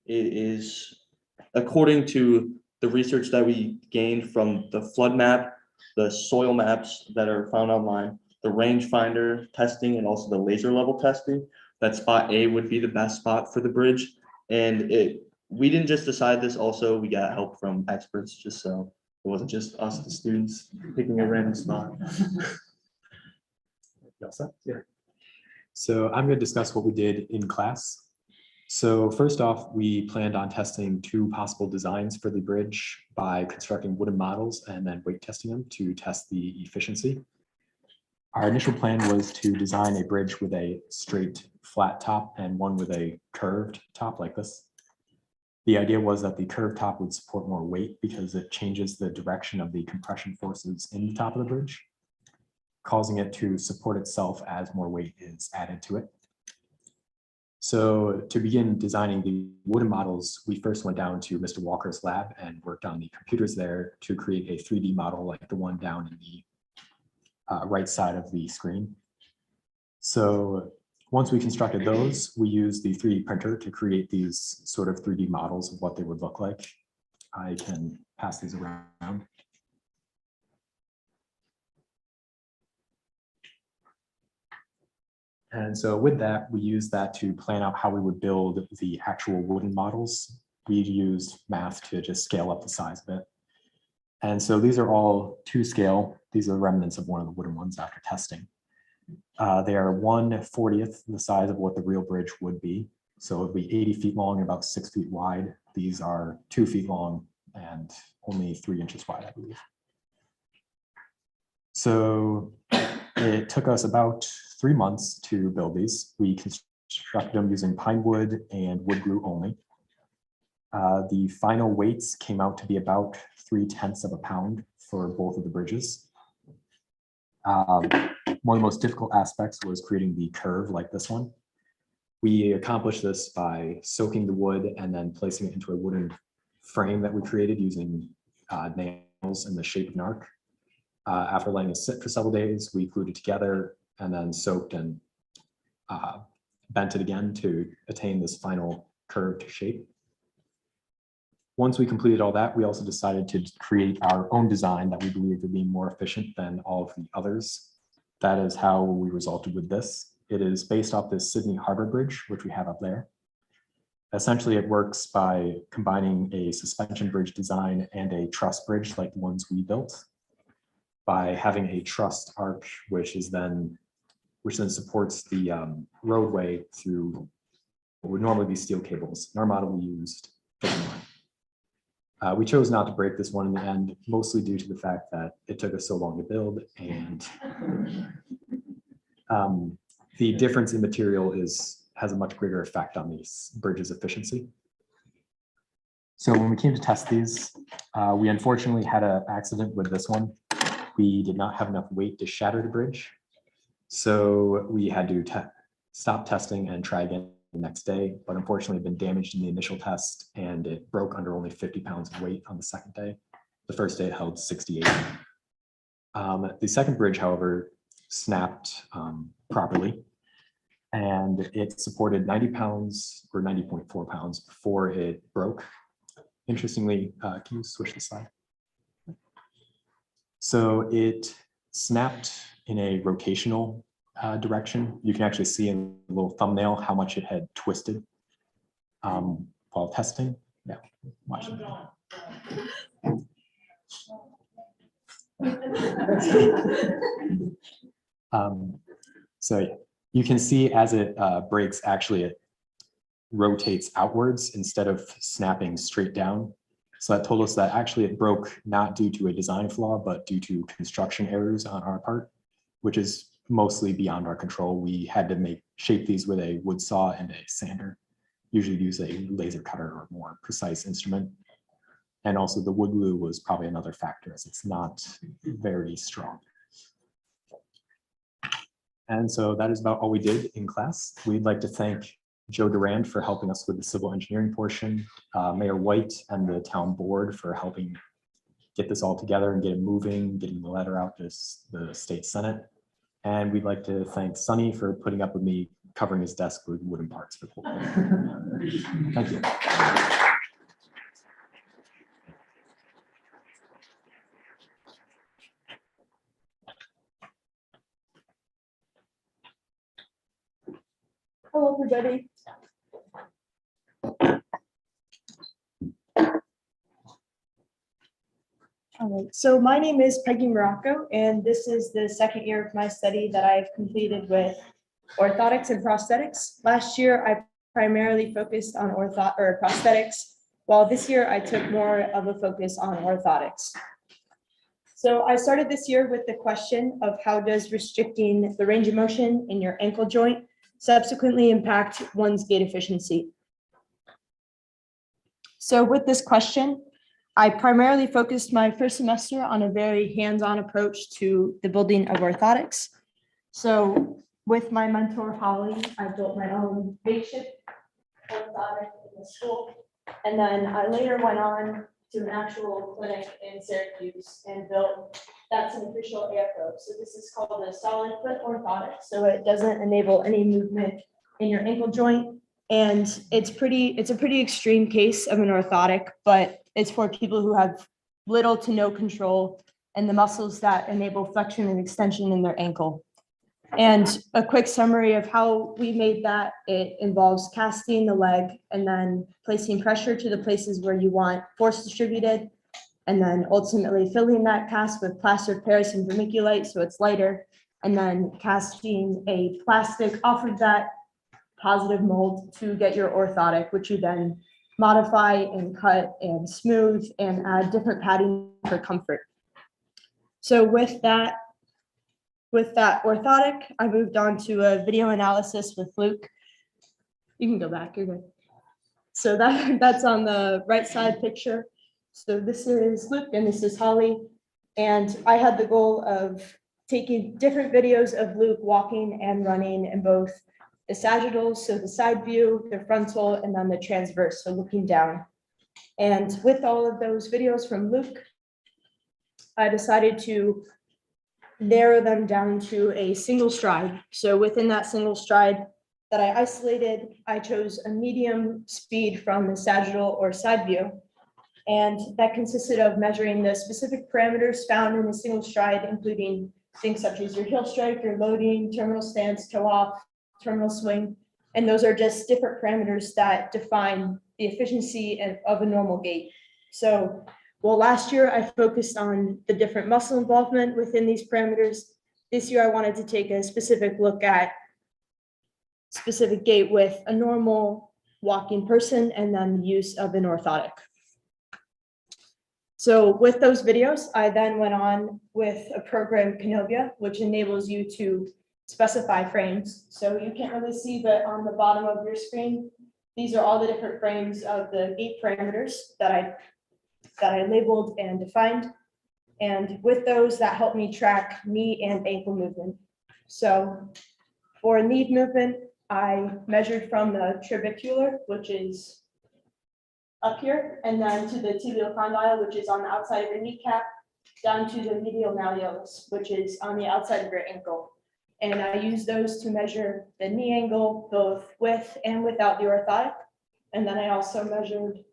Speaker 10: it is, according to the research that we gained from the flood map, the soil maps that are found online, the rangefinder testing, and also the laser level testing, that spot A would be the best spot for the bridge. And we didn't just decide this, also we got help from experts, just so it wasn't just us, the students, picking a random spot.
Speaker 11: Yeah. So I'm going to discuss what we did in class. So first off, we planned on testing two possible designs for the bridge by constructing wooden models and then weight testing them to test the efficiency. Our initial plan was to design a bridge with a straight flat top and one with a curved top like this. The idea was that the curved top would support more weight because it changes the direction of the compression forces in the top of the bridge, causing it to support itself as more weight is added to it. So to begin designing the wooden models, we first went down to Mr. Walker's lab and worked on the computers there to create a 3D model like the one down in the right side of the screen. So once we constructed those, we used the 3D printer to create these sort of 3D models of what they would look like. I can pass these around. And so with that, we used that to plan out how we would build the actual wooden models. We used math to just scale up the size of it. And so these are all to scale. These are the remnants of one of the wooden ones after testing. They are 1/40th the size of what the real bridge would be. So it would be 80 feet long and about 6 feet wide. These are 2 feet long and only 3 inches wide, I believe. So it took us about 3 months to build these. We constructed them using pine wood and wood glue only. The final weights came out to be about 3/10 of a pound for both of the bridges. One of the most difficult aspects was creating the curve like this one. We accomplished this by soaking the wood and then placing it into a wooden frame that we created using nails in the shape of an arc. After letting it sit for several days, we glued it together and then soaked and bent it again to attain this final curved shape. Once we completed all that, we also decided to create our own design that we believe would be more efficient than all of the others. That is how we resulted with this. It is based off this Sydney Harbor Bridge, which we have up there. Essentially, it works by combining a suspension bridge design and a truss bridge like the ones we built, by having a trussed arc, which then supports the roadway through what would normally be steel cables. In our model, we used fishing line. We chose not to break this one in the end, mostly due to the fact that it took us so long to build, and the difference in material has a much greater effect on these bridges' efficiency. So when we came to test these, we unfortunately had an accident with this one. We did not have enough weight to shatter the bridge. So we had to stop testing and try again the next day, but unfortunately it had been damaged in the initial test and it broke under only 50 pounds of weight on the second day. The first day it held 68. The second bridge, however, snapped properly, and it supported 90 pounds or 90.4 pounds before it broke. Interestingly, can you switch the slide? So it snapped in a rotational direction. You can actually see in the little thumbnail how much it had twisted while testing. Yeah, watch that. So you can see as it breaks, actually it rotates outwards instead of snapping straight down. So that told us that actually it broke not due to a design flaw, but due to construction errors on our part, which is mostly beyond our control. We had to shape these with a wood saw and a sander. Usually use a laser cutter or more precise instrument. And also the wood glue was probably another factor, as it's not very strong. And so that is about all we did in class. We'd like to thank Joe Durand for helping us with the civil engineering portion, Mayor White and the town board for helping get this all together and get it moving, getting the letter out to the state senate. And we'd like to thank Sonny for putting up with me covering his desk with wooden parts for the whole thing. Thank you.
Speaker 7: Hello, everybody. All right, so my name is Peggy Morocco, and this is the second year of my study that I've completed with orthotics and prosthetics. Last year, I primarily focused on prosthetics, while this year I took more of a focus on orthotics. So I started this year with the question of how does restricting the range of motion in your ankle joint subsequently impact one's gait efficiency? So with this question, I primarily focused my first semester on a very hands-on approach to the building of orthotics. So with my mentor, Holly, I built my own makeshift orthotic in the school. And then I later went on to an actual clinic in Syracuse and built, that's an official AFO. So this is called a solid foot orthotic. So it doesn't enable any movement in your ankle joint. And it's a pretty extreme case of an orthotic, but it's for people who have little to no control and the muscles that enable flexion and extension in their ankle. And a quick summary of how we made that: it involves casting the leg and then placing pressure to the places where you want force distributed, and then ultimately filling that cast with plaster Paris and vermiculite so it's lighter, and then casting a plastic off of that positive mold to get your orthotic, which you then modify and cut and smooth and add different padding for comfort. So with that orthotic, I moved on to a video analysis with Luke. You can go back, you're good. So that's on the right side picture. So this is Luke and this is Holly. And I had the goal of taking different videos of Luke walking and running in both the sagittals, so the side view, the frontal, and then the transverse, so looking down. And with all of those videos from Luke, I decided to narrow them down to a single stride. So within that single stride that I isolated, I chose a medium speed from the sagittal or side view. And that consisted of measuring the specific parameters found in a single stride, including things such as your heel strike, your loading, terminal stance, toe off, terminal swing. And those are just different parameters that define the efficiency of a normal gait. So, well, last year I focused on the different muscle involvement within these parameters. This year I wanted to take a specific look at specific gait with a normal walking person and then the use of an orthotic. So with those videos, I then went on with a program, Canovia, which enables you to specify frames. So you can't really see, but on the bottom of your screen, these are all the different frames of the gait parameters that I labeled and defined. And with those, that helped me track knee and ankle movement. So for knee movement, I measured from the trabecular, which is up here, and then to the tibial condyle, which is on the outside of your kneecap, down to the medial malleolus, which is on the outside of your ankle. And I use those to measure the knee angle, both with and without the orthotic. And then I also measured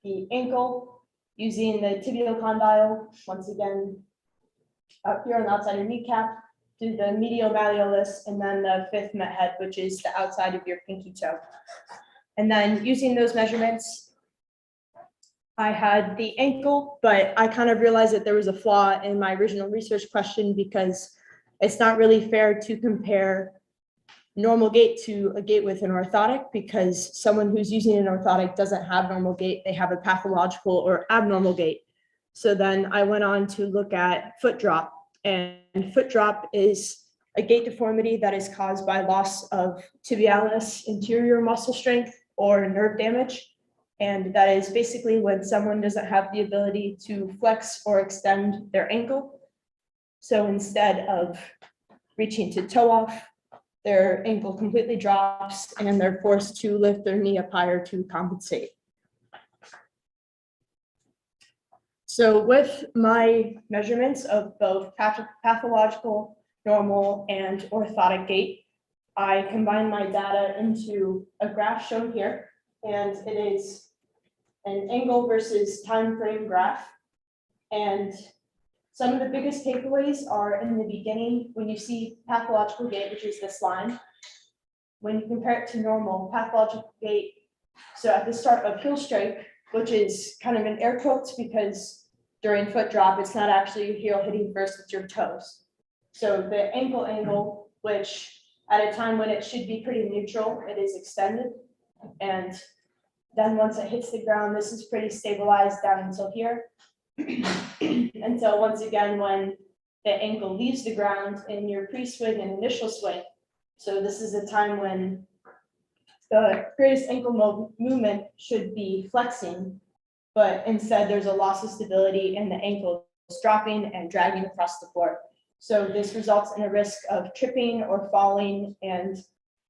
Speaker 7: the ankle using the tibial condyle, once again, up here on the outside of your kneecap, to the medial malleolus, and then the fifth met head, which is the outside of your pinky toe. And then using those measurements, I had the ankle, but I kind of realized that there was a flaw in my original research question because it's not really fair to compare normal gait to a gait with an orthotic, because someone who's using an orthotic doesn't have normal gait, they have a pathological or abnormal gait. So then I went on to look at foot drop, and foot drop is a gait deformity that is caused by loss of tibialis anterior muscle strength or nerve damage. And that is basically when someone doesn't have the ability to flex or extend their ankle. So instead of reaching to toe off, their ankle completely drops and they're forced to lift their knee up higher to compensate. So with my measurements of both pathological, normal, and orthotic gait, I combined my data into a graph shown here, and it is an angle versus time frame graph. And some of the biggest takeaways are in the beginning, when you see pathological gait, which is this line, when you compare it to normal pathological gait. So at the start of heel strike, which is kind of in air quotes because during foot drop, it's not actually your heel hitting first, it's your toes. So the ankle angle, which at a time when it should be pretty neutral, it is extended. And then once it hits the ground, this is pretty stabilized down until here. Until once again, when the ankle leaves the ground in your pre-swing and initial swing. So this is a time when the greatest ankle movement should be flexing, but instead there's a loss of stability and the ankle is dropping and dragging across the floor. So this results in a risk of tripping or falling, and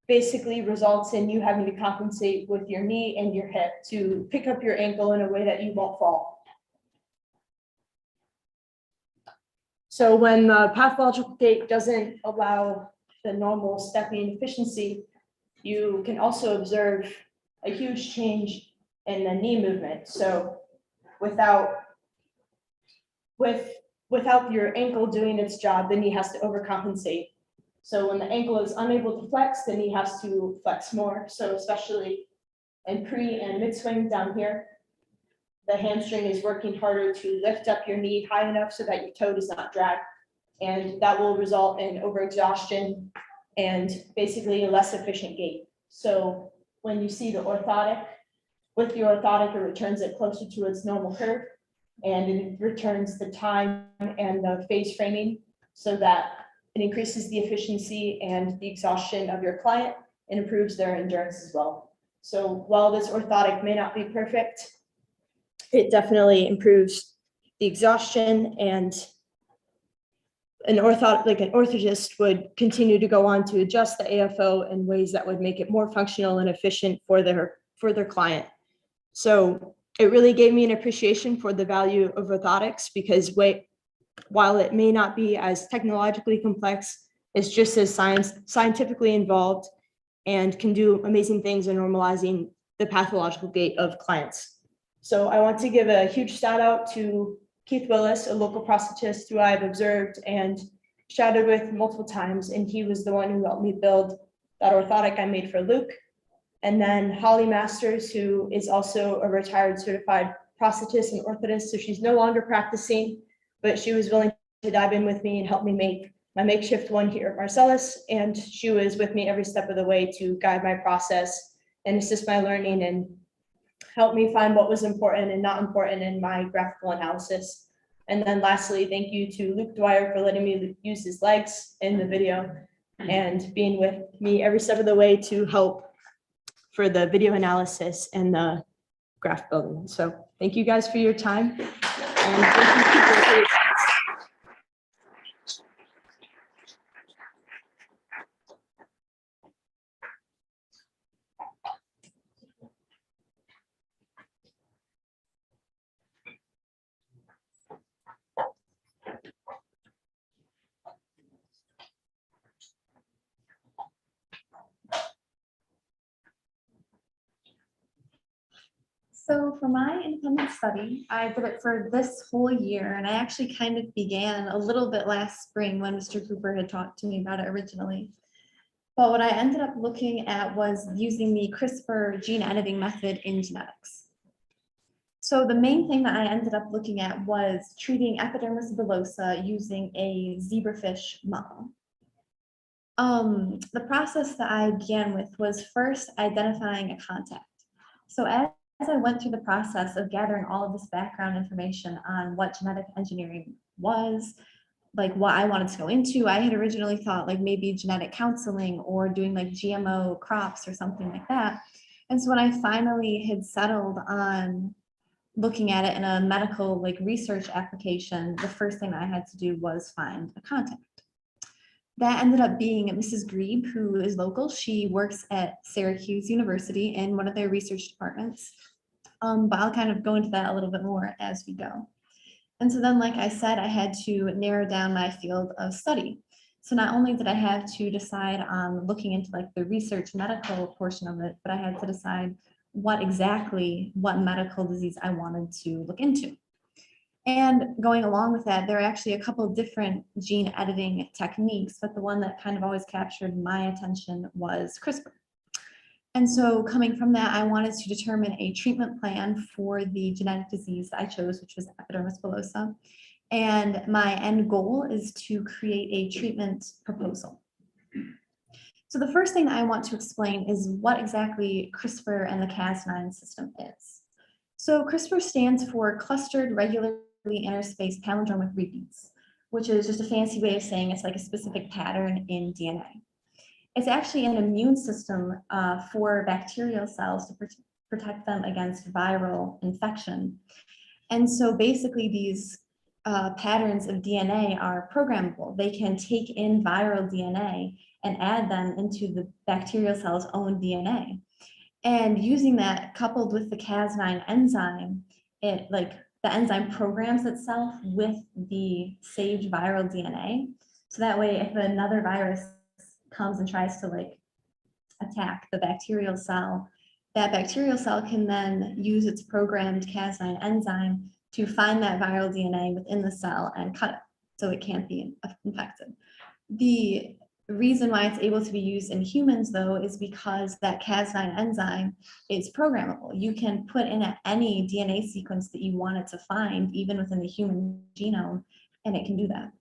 Speaker 7: basically results in you having to compensate with your knee and your hip to pick up your ankle in a way that you won't fall. So when the pathological gait doesn't allow the normal stepping efficiency, you can also observe a huge change in the knee movement. So without your ankle doing its job, the knee has to overcompensate. So when the ankle is unable to flex, the knee has to flex more. So especially in pre and mid swing down here,
Speaker 12: the hamstring is working harder to lift up your knee high enough so that your toe does not drag. And that will result in overexhaustion and basically a less efficient gait. So when you see the orthotic, with the orthotic, it returns it closer to its normal curve, and it returns the time and the phase framing so that it increases the efficiency and the exhaustion of your client and improves their endurance as well. So while this orthotic may not be perfect, it definitely improves the exhaustion, and an orthotist would continue to go on to adjust the AFO in ways that would make it more functional and efficient for their client. So it really gave me an appreciation for the value of orthotics, because while it may not be as technologically complex, it's just as scientifically involved and can do amazing things in normalizing the pathological gait of clients. So I want to give a huge shout out to Keith Willis, a local prosthetist who I've observed and chatted with multiple times, and he was the one who helped me build that orthotic I made for Luke. And then Holly Masters, who is also a retired certified prosthetist and orthotist, so she's no longer practicing, but she was willing to dive in with me and help me make my makeshift one here at Marcellus, and she was with me every step of the way to guide my process and assist my learning and help me find what was important and not important in my graphical analysis. And then lastly, thank you to Luke Dwyer for letting me use his legs in the video and being with me every step of the way to help for the video analysis and the graph building. So thank you guys for your time. And thank you people for your time.
Speaker 8: So for my independent study, I did it for this whole year, and I actually kind of began a little bit last spring when Mr. Cooper had talked to me about it originally. But what I ended up looking at was using the CRISPR gene editing method in genetics. So the main thing that I ended up looking at was treating Epidermis Fellows using a zebrafish model. The process that I began with was first identifying a contact. So as I went through the process of gathering all of this background information on what genetic engineering was, like what I wanted to go into, I had originally thought like maybe genetic counseling or doing like GMO crops or something like that. And so when I finally had settled on looking at it in a medical like research application, the first thing I had to do was find a contact. That ended up being Mrs. Grebe, who is local. She works at Syracuse University in one of their research departments. But I'll kind of go into that a little bit more as we go. And so then, like I said, I had to narrow down my field of study. So not only did I have to decide on looking into like the research medical portion of it, but I had to decide what medical disease I wanted to look into. And going along with that, there are actually a couple of different gene editing techniques, but the one that kind of always captured my attention was CRISPR. And so coming from that, I wanted to determine a treatment plan for the genetic disease that I chose, which was Epidermis Fellows. And my end goal is to create a treatment proposal. So the first thing that I want to explain is what exactly CRISPR and the Cas9 system is. So CRISPR stands for Clustered Regularly Interspaced Palindromic Repeats, which is just a fancy way of saying it's like a specific pattern in DNA. It's actually an immune system for bacterial cells to protect them against viral infection. And so basically these patterns of DNA are programmable. They can take in viral DNA and add them into the bacterial cell's own DNA. And using that coupled with the Cas9 enzyme, the enzyme programs itself with the saved viral DNA. So that way, if another virus comes and tries to like attack the bacterial cell, that bacterial cell can then use its programmed Cas9 enzyme to find that viral DNA within the cell and cut it so it can't be infected. The reason why it's able to be used in humans, though, is because that Cas9 enzyme is programmable. You can put in any DNA sequence that you want it to find, even within the human genome, and it can do that.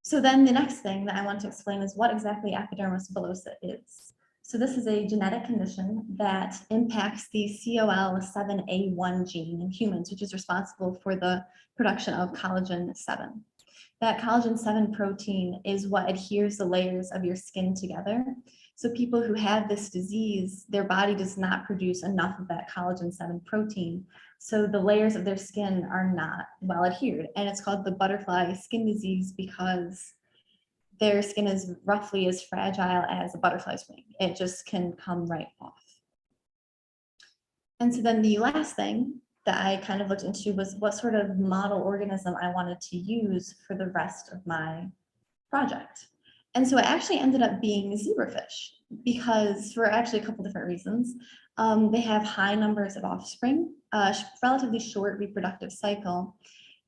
Speaker 8: So then the next thing that I want to explain is what exactly epidermis bullosa is. So this is a genetic condition that impacts the COL7A1 gene in humans, which is responsible for the production of collagen 7. That collagen 7 protein is what adheres the layers of your skin together. So people who have this disease, their body does not produce enough of that collagen 7 protein. So the layers of their skin are not well adhered. And it's called the butterfly skin disease because their skin is roughly as fragile as a butterfly's wing. It just can come right off. And so then the last thing that I kind of looked into was what sort of model organism I wanted to use for the rest of my project. And so it actually ended up being zebrafish because for actually a couple different reasons. They have high numbers of offspring, relatively short reproductive cycle.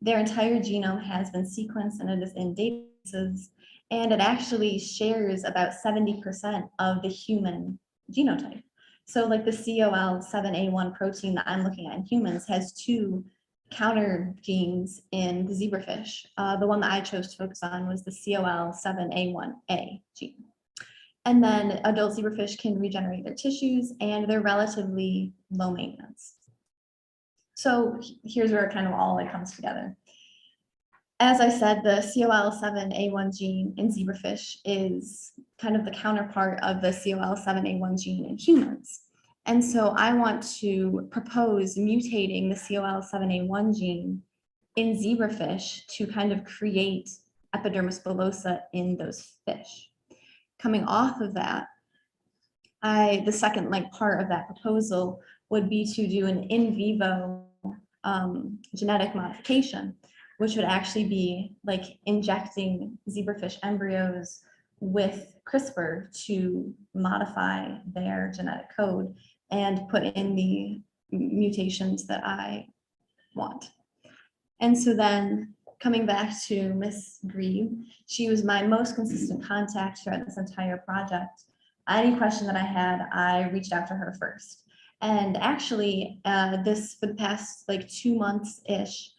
Speaker 8: Their entire genome has been sequenced and it is in databases, and it actually shares about 70% of the human genotype. So like the COL7A1 protein that I'm looking at in humans has 2 counter genes in the zebrafish. The one that I chose to focus on was the COL7A1A gene. And then adult zebrafish can regenerate their tissues and they're relatively low maintenance. So here's where it kind of all comes together. As I said, the COL7A1 gene in zebrafish is kind of the counterpart of the COL7A1 gene in humans. And so I want to propose mutating the COL7A1 gene in zebrafish to kind of create Epidermis bullosa in those fish. Coming off of that, the second part of that proposal would be to do an in vivo genetic modification, which would actually be like injecting zebrafish embryos with CRISPR to modify their genetic code and put in the mutations that I want. And so then coming back to Miss Grieve, she was my most consistent contact throughout this entire project. Any question that I had, I reached out to her first. And actually, for the past 2 months-ish,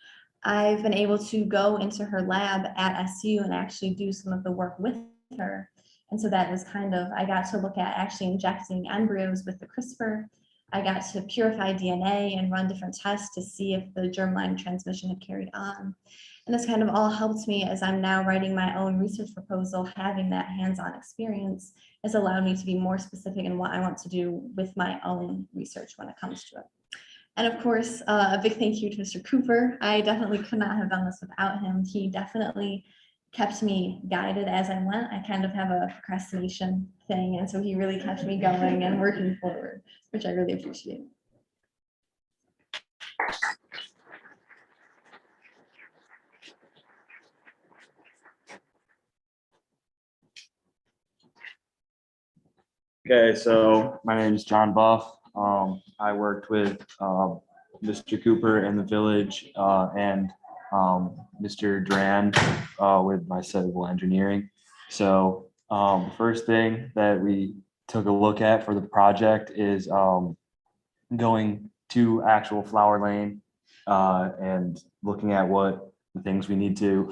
Speaker 8: I've been able to go into her lab at SU and actually do some of the work with her. And so that was I got to look at actually injecting embryos with the CRISPR. I got to purify DNA and run different tests to see if the germline transmission had carried on. And this kind of all helped me as I'm now writing my own research proposal. Having that hands-on experience has allowed me to be more specific in what I want to do with my own research when it comes to it. And of course, a big thank you to Mr. Cooper. I definitely could not have done this without him. He definitely kept me guided as I went. I kind of have a procrastination thing, and so he really kept me going and working forward, which I really appreciate.
Speaker 10: Okay, so my name is John Buff. I worked with Mr. Cooper in the village and Mr. Duran with my civil engineering. So the first thing that we took a look at for the project is going to actual flower lane and looking at what the things we need to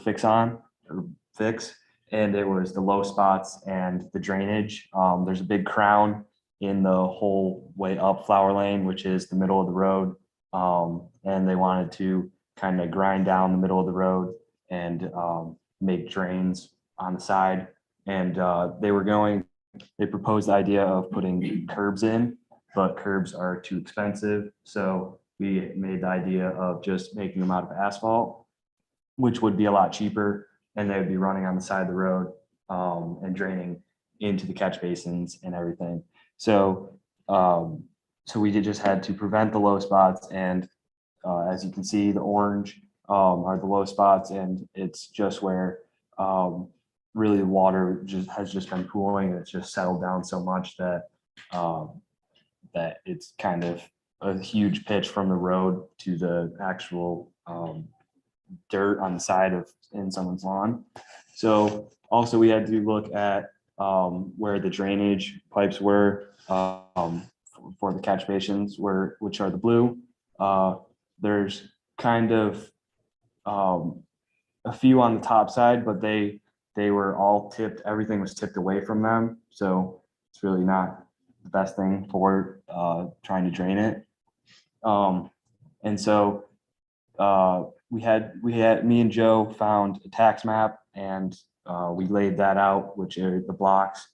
Speaker 10: fix. And it was the low spots and the drainage. There's a big crown in the whole way up flower lane, which is the middle of the road. And they wanted to kind of grind down the middle of the road and make drains on the side. And they proposed the idea of putting curbs in, but curbs are too expensive. So we made the idea of just making them out of asphalt, which would be a lot cheaper. And they would be running on the side of the road and draining into the catch basins and everything. So we just had to prevent the low spots. And as you can see, the orange are the low spots, and it's just where really the water has just been pooling, and it's just settled down so much that that it's kind of a huge pitch from the road to the actual dirt on the side of in someone's lawn. So also we had to look at where the drainage pipes were for the catch basins which are the blue. There's kind of a few on the top side, but they were all tipped. Everything was tipped away from them. So it's really not the best thing for trying to drain it. And so we had me and Joe found a tax map, and we laid that out, which are the blocks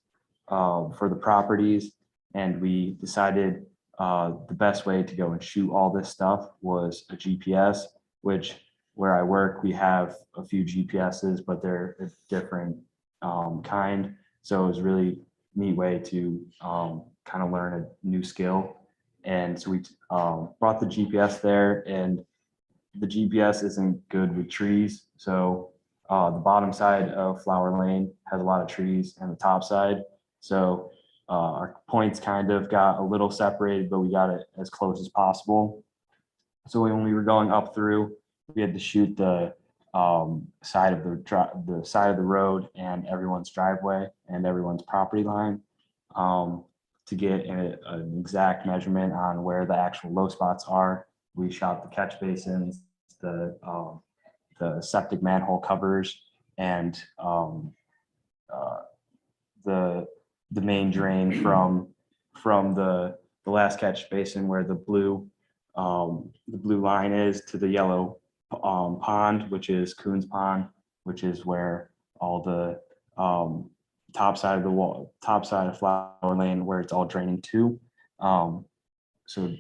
Speaker 10: for the properties. And we decided the best way to go and shoot all this stuff was a GPS, which where I work, we have a few GPSs, but they're a different kind. So it was a really neat way to kind of learn a new skill. And so we brought the GPS there, and the GPS isn't good with trees. So the bottom side of Flower Lane has a lot of trees, and the top side. So our points kind of got a little separated, but we got it as close as possible. So when we were going up through, we had to shoot the side of the road and everyone's driveway and everyone's property line to get an exact measurement on where the actual low spots are. We shot the catch basins, the septic manhole covers, and the main drain from the last catch basin where the blue line is to the yellow pond, which is Coon's Pond, which is where all the top side of Flower Lane, where it's all draining to. So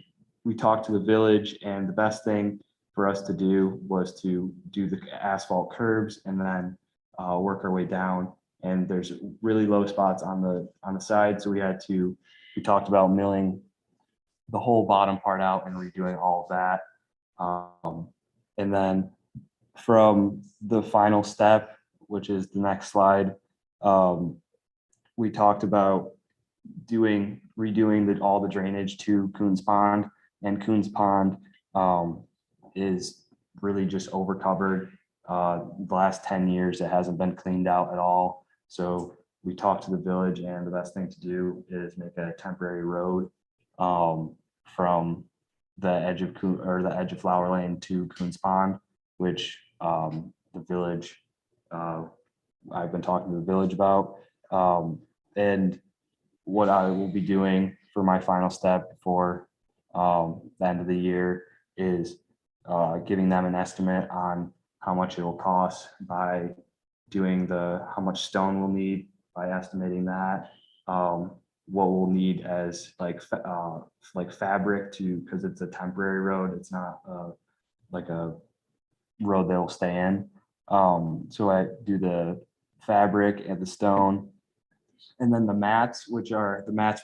Speaker 10: we talked to the village, and the best thing for us to do was to do the asphalt curbs and then work our way down. And there's really low spots on the side, so we talked about milling the whole bottom part out and redoing all of that. And then from the final step, which is the next slide, we talked about redoing all the drainage to Coon's Pond. And Coon's Pond is really just overcovered. The last 10 years, it hasn't been cleaned out at all. So we talked to the village, and the best thing to do is make a temporary road from the edge of Flower Lane to Coon's Pond, which the village, I've been talking to the village about. And what I will be doing for my final step before the end of the year is giving them an estimate on how much it will cost by doing how much stone we'll need by estimating that, what we'll need as like fabric because it's a temporary road. It's not like a road that will stay in. So I do the fabric and the stone, and then the mats will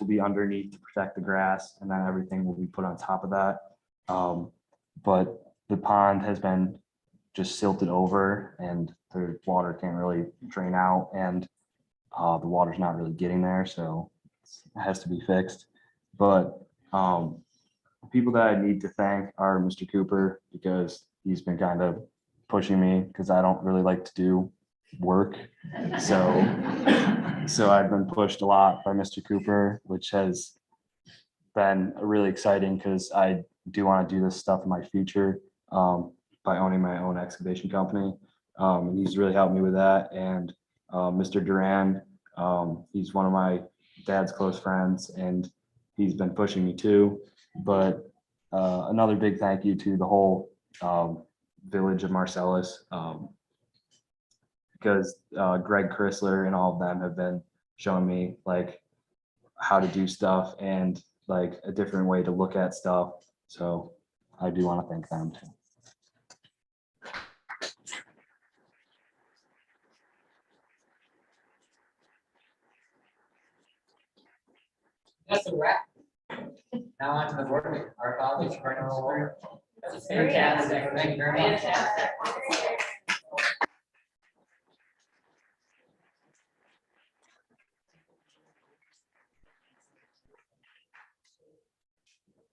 Speaker 10: be underneath to protect the grass, and then everything will be put on top of that. But the pond has been just silted over, and the water can't really drain out, and the water's not really getting there, so it has to be fixed. But the people that I need to thank are Mr. Cooper, because he's been kind of pushing me, because I don't really like to do work. So I've been pushed a lot by Mr. Cooper, which has been really exciting, because I do want to do this stuff in my future by owning my own excavation company. And he's really helped me with that. And Mr. Duran, he's one of my dad's close friends, and he's been pushing me too. But another big thank you to the whole village of Marcellus, because Greg Chrysler and all of them have been showing me like how to do stuff and like a different way to look at stuff. So I do want to thank them too.
Speaker 2: That's a wrap. Now on to the board, our colleagues, Fantastic, thank you very much.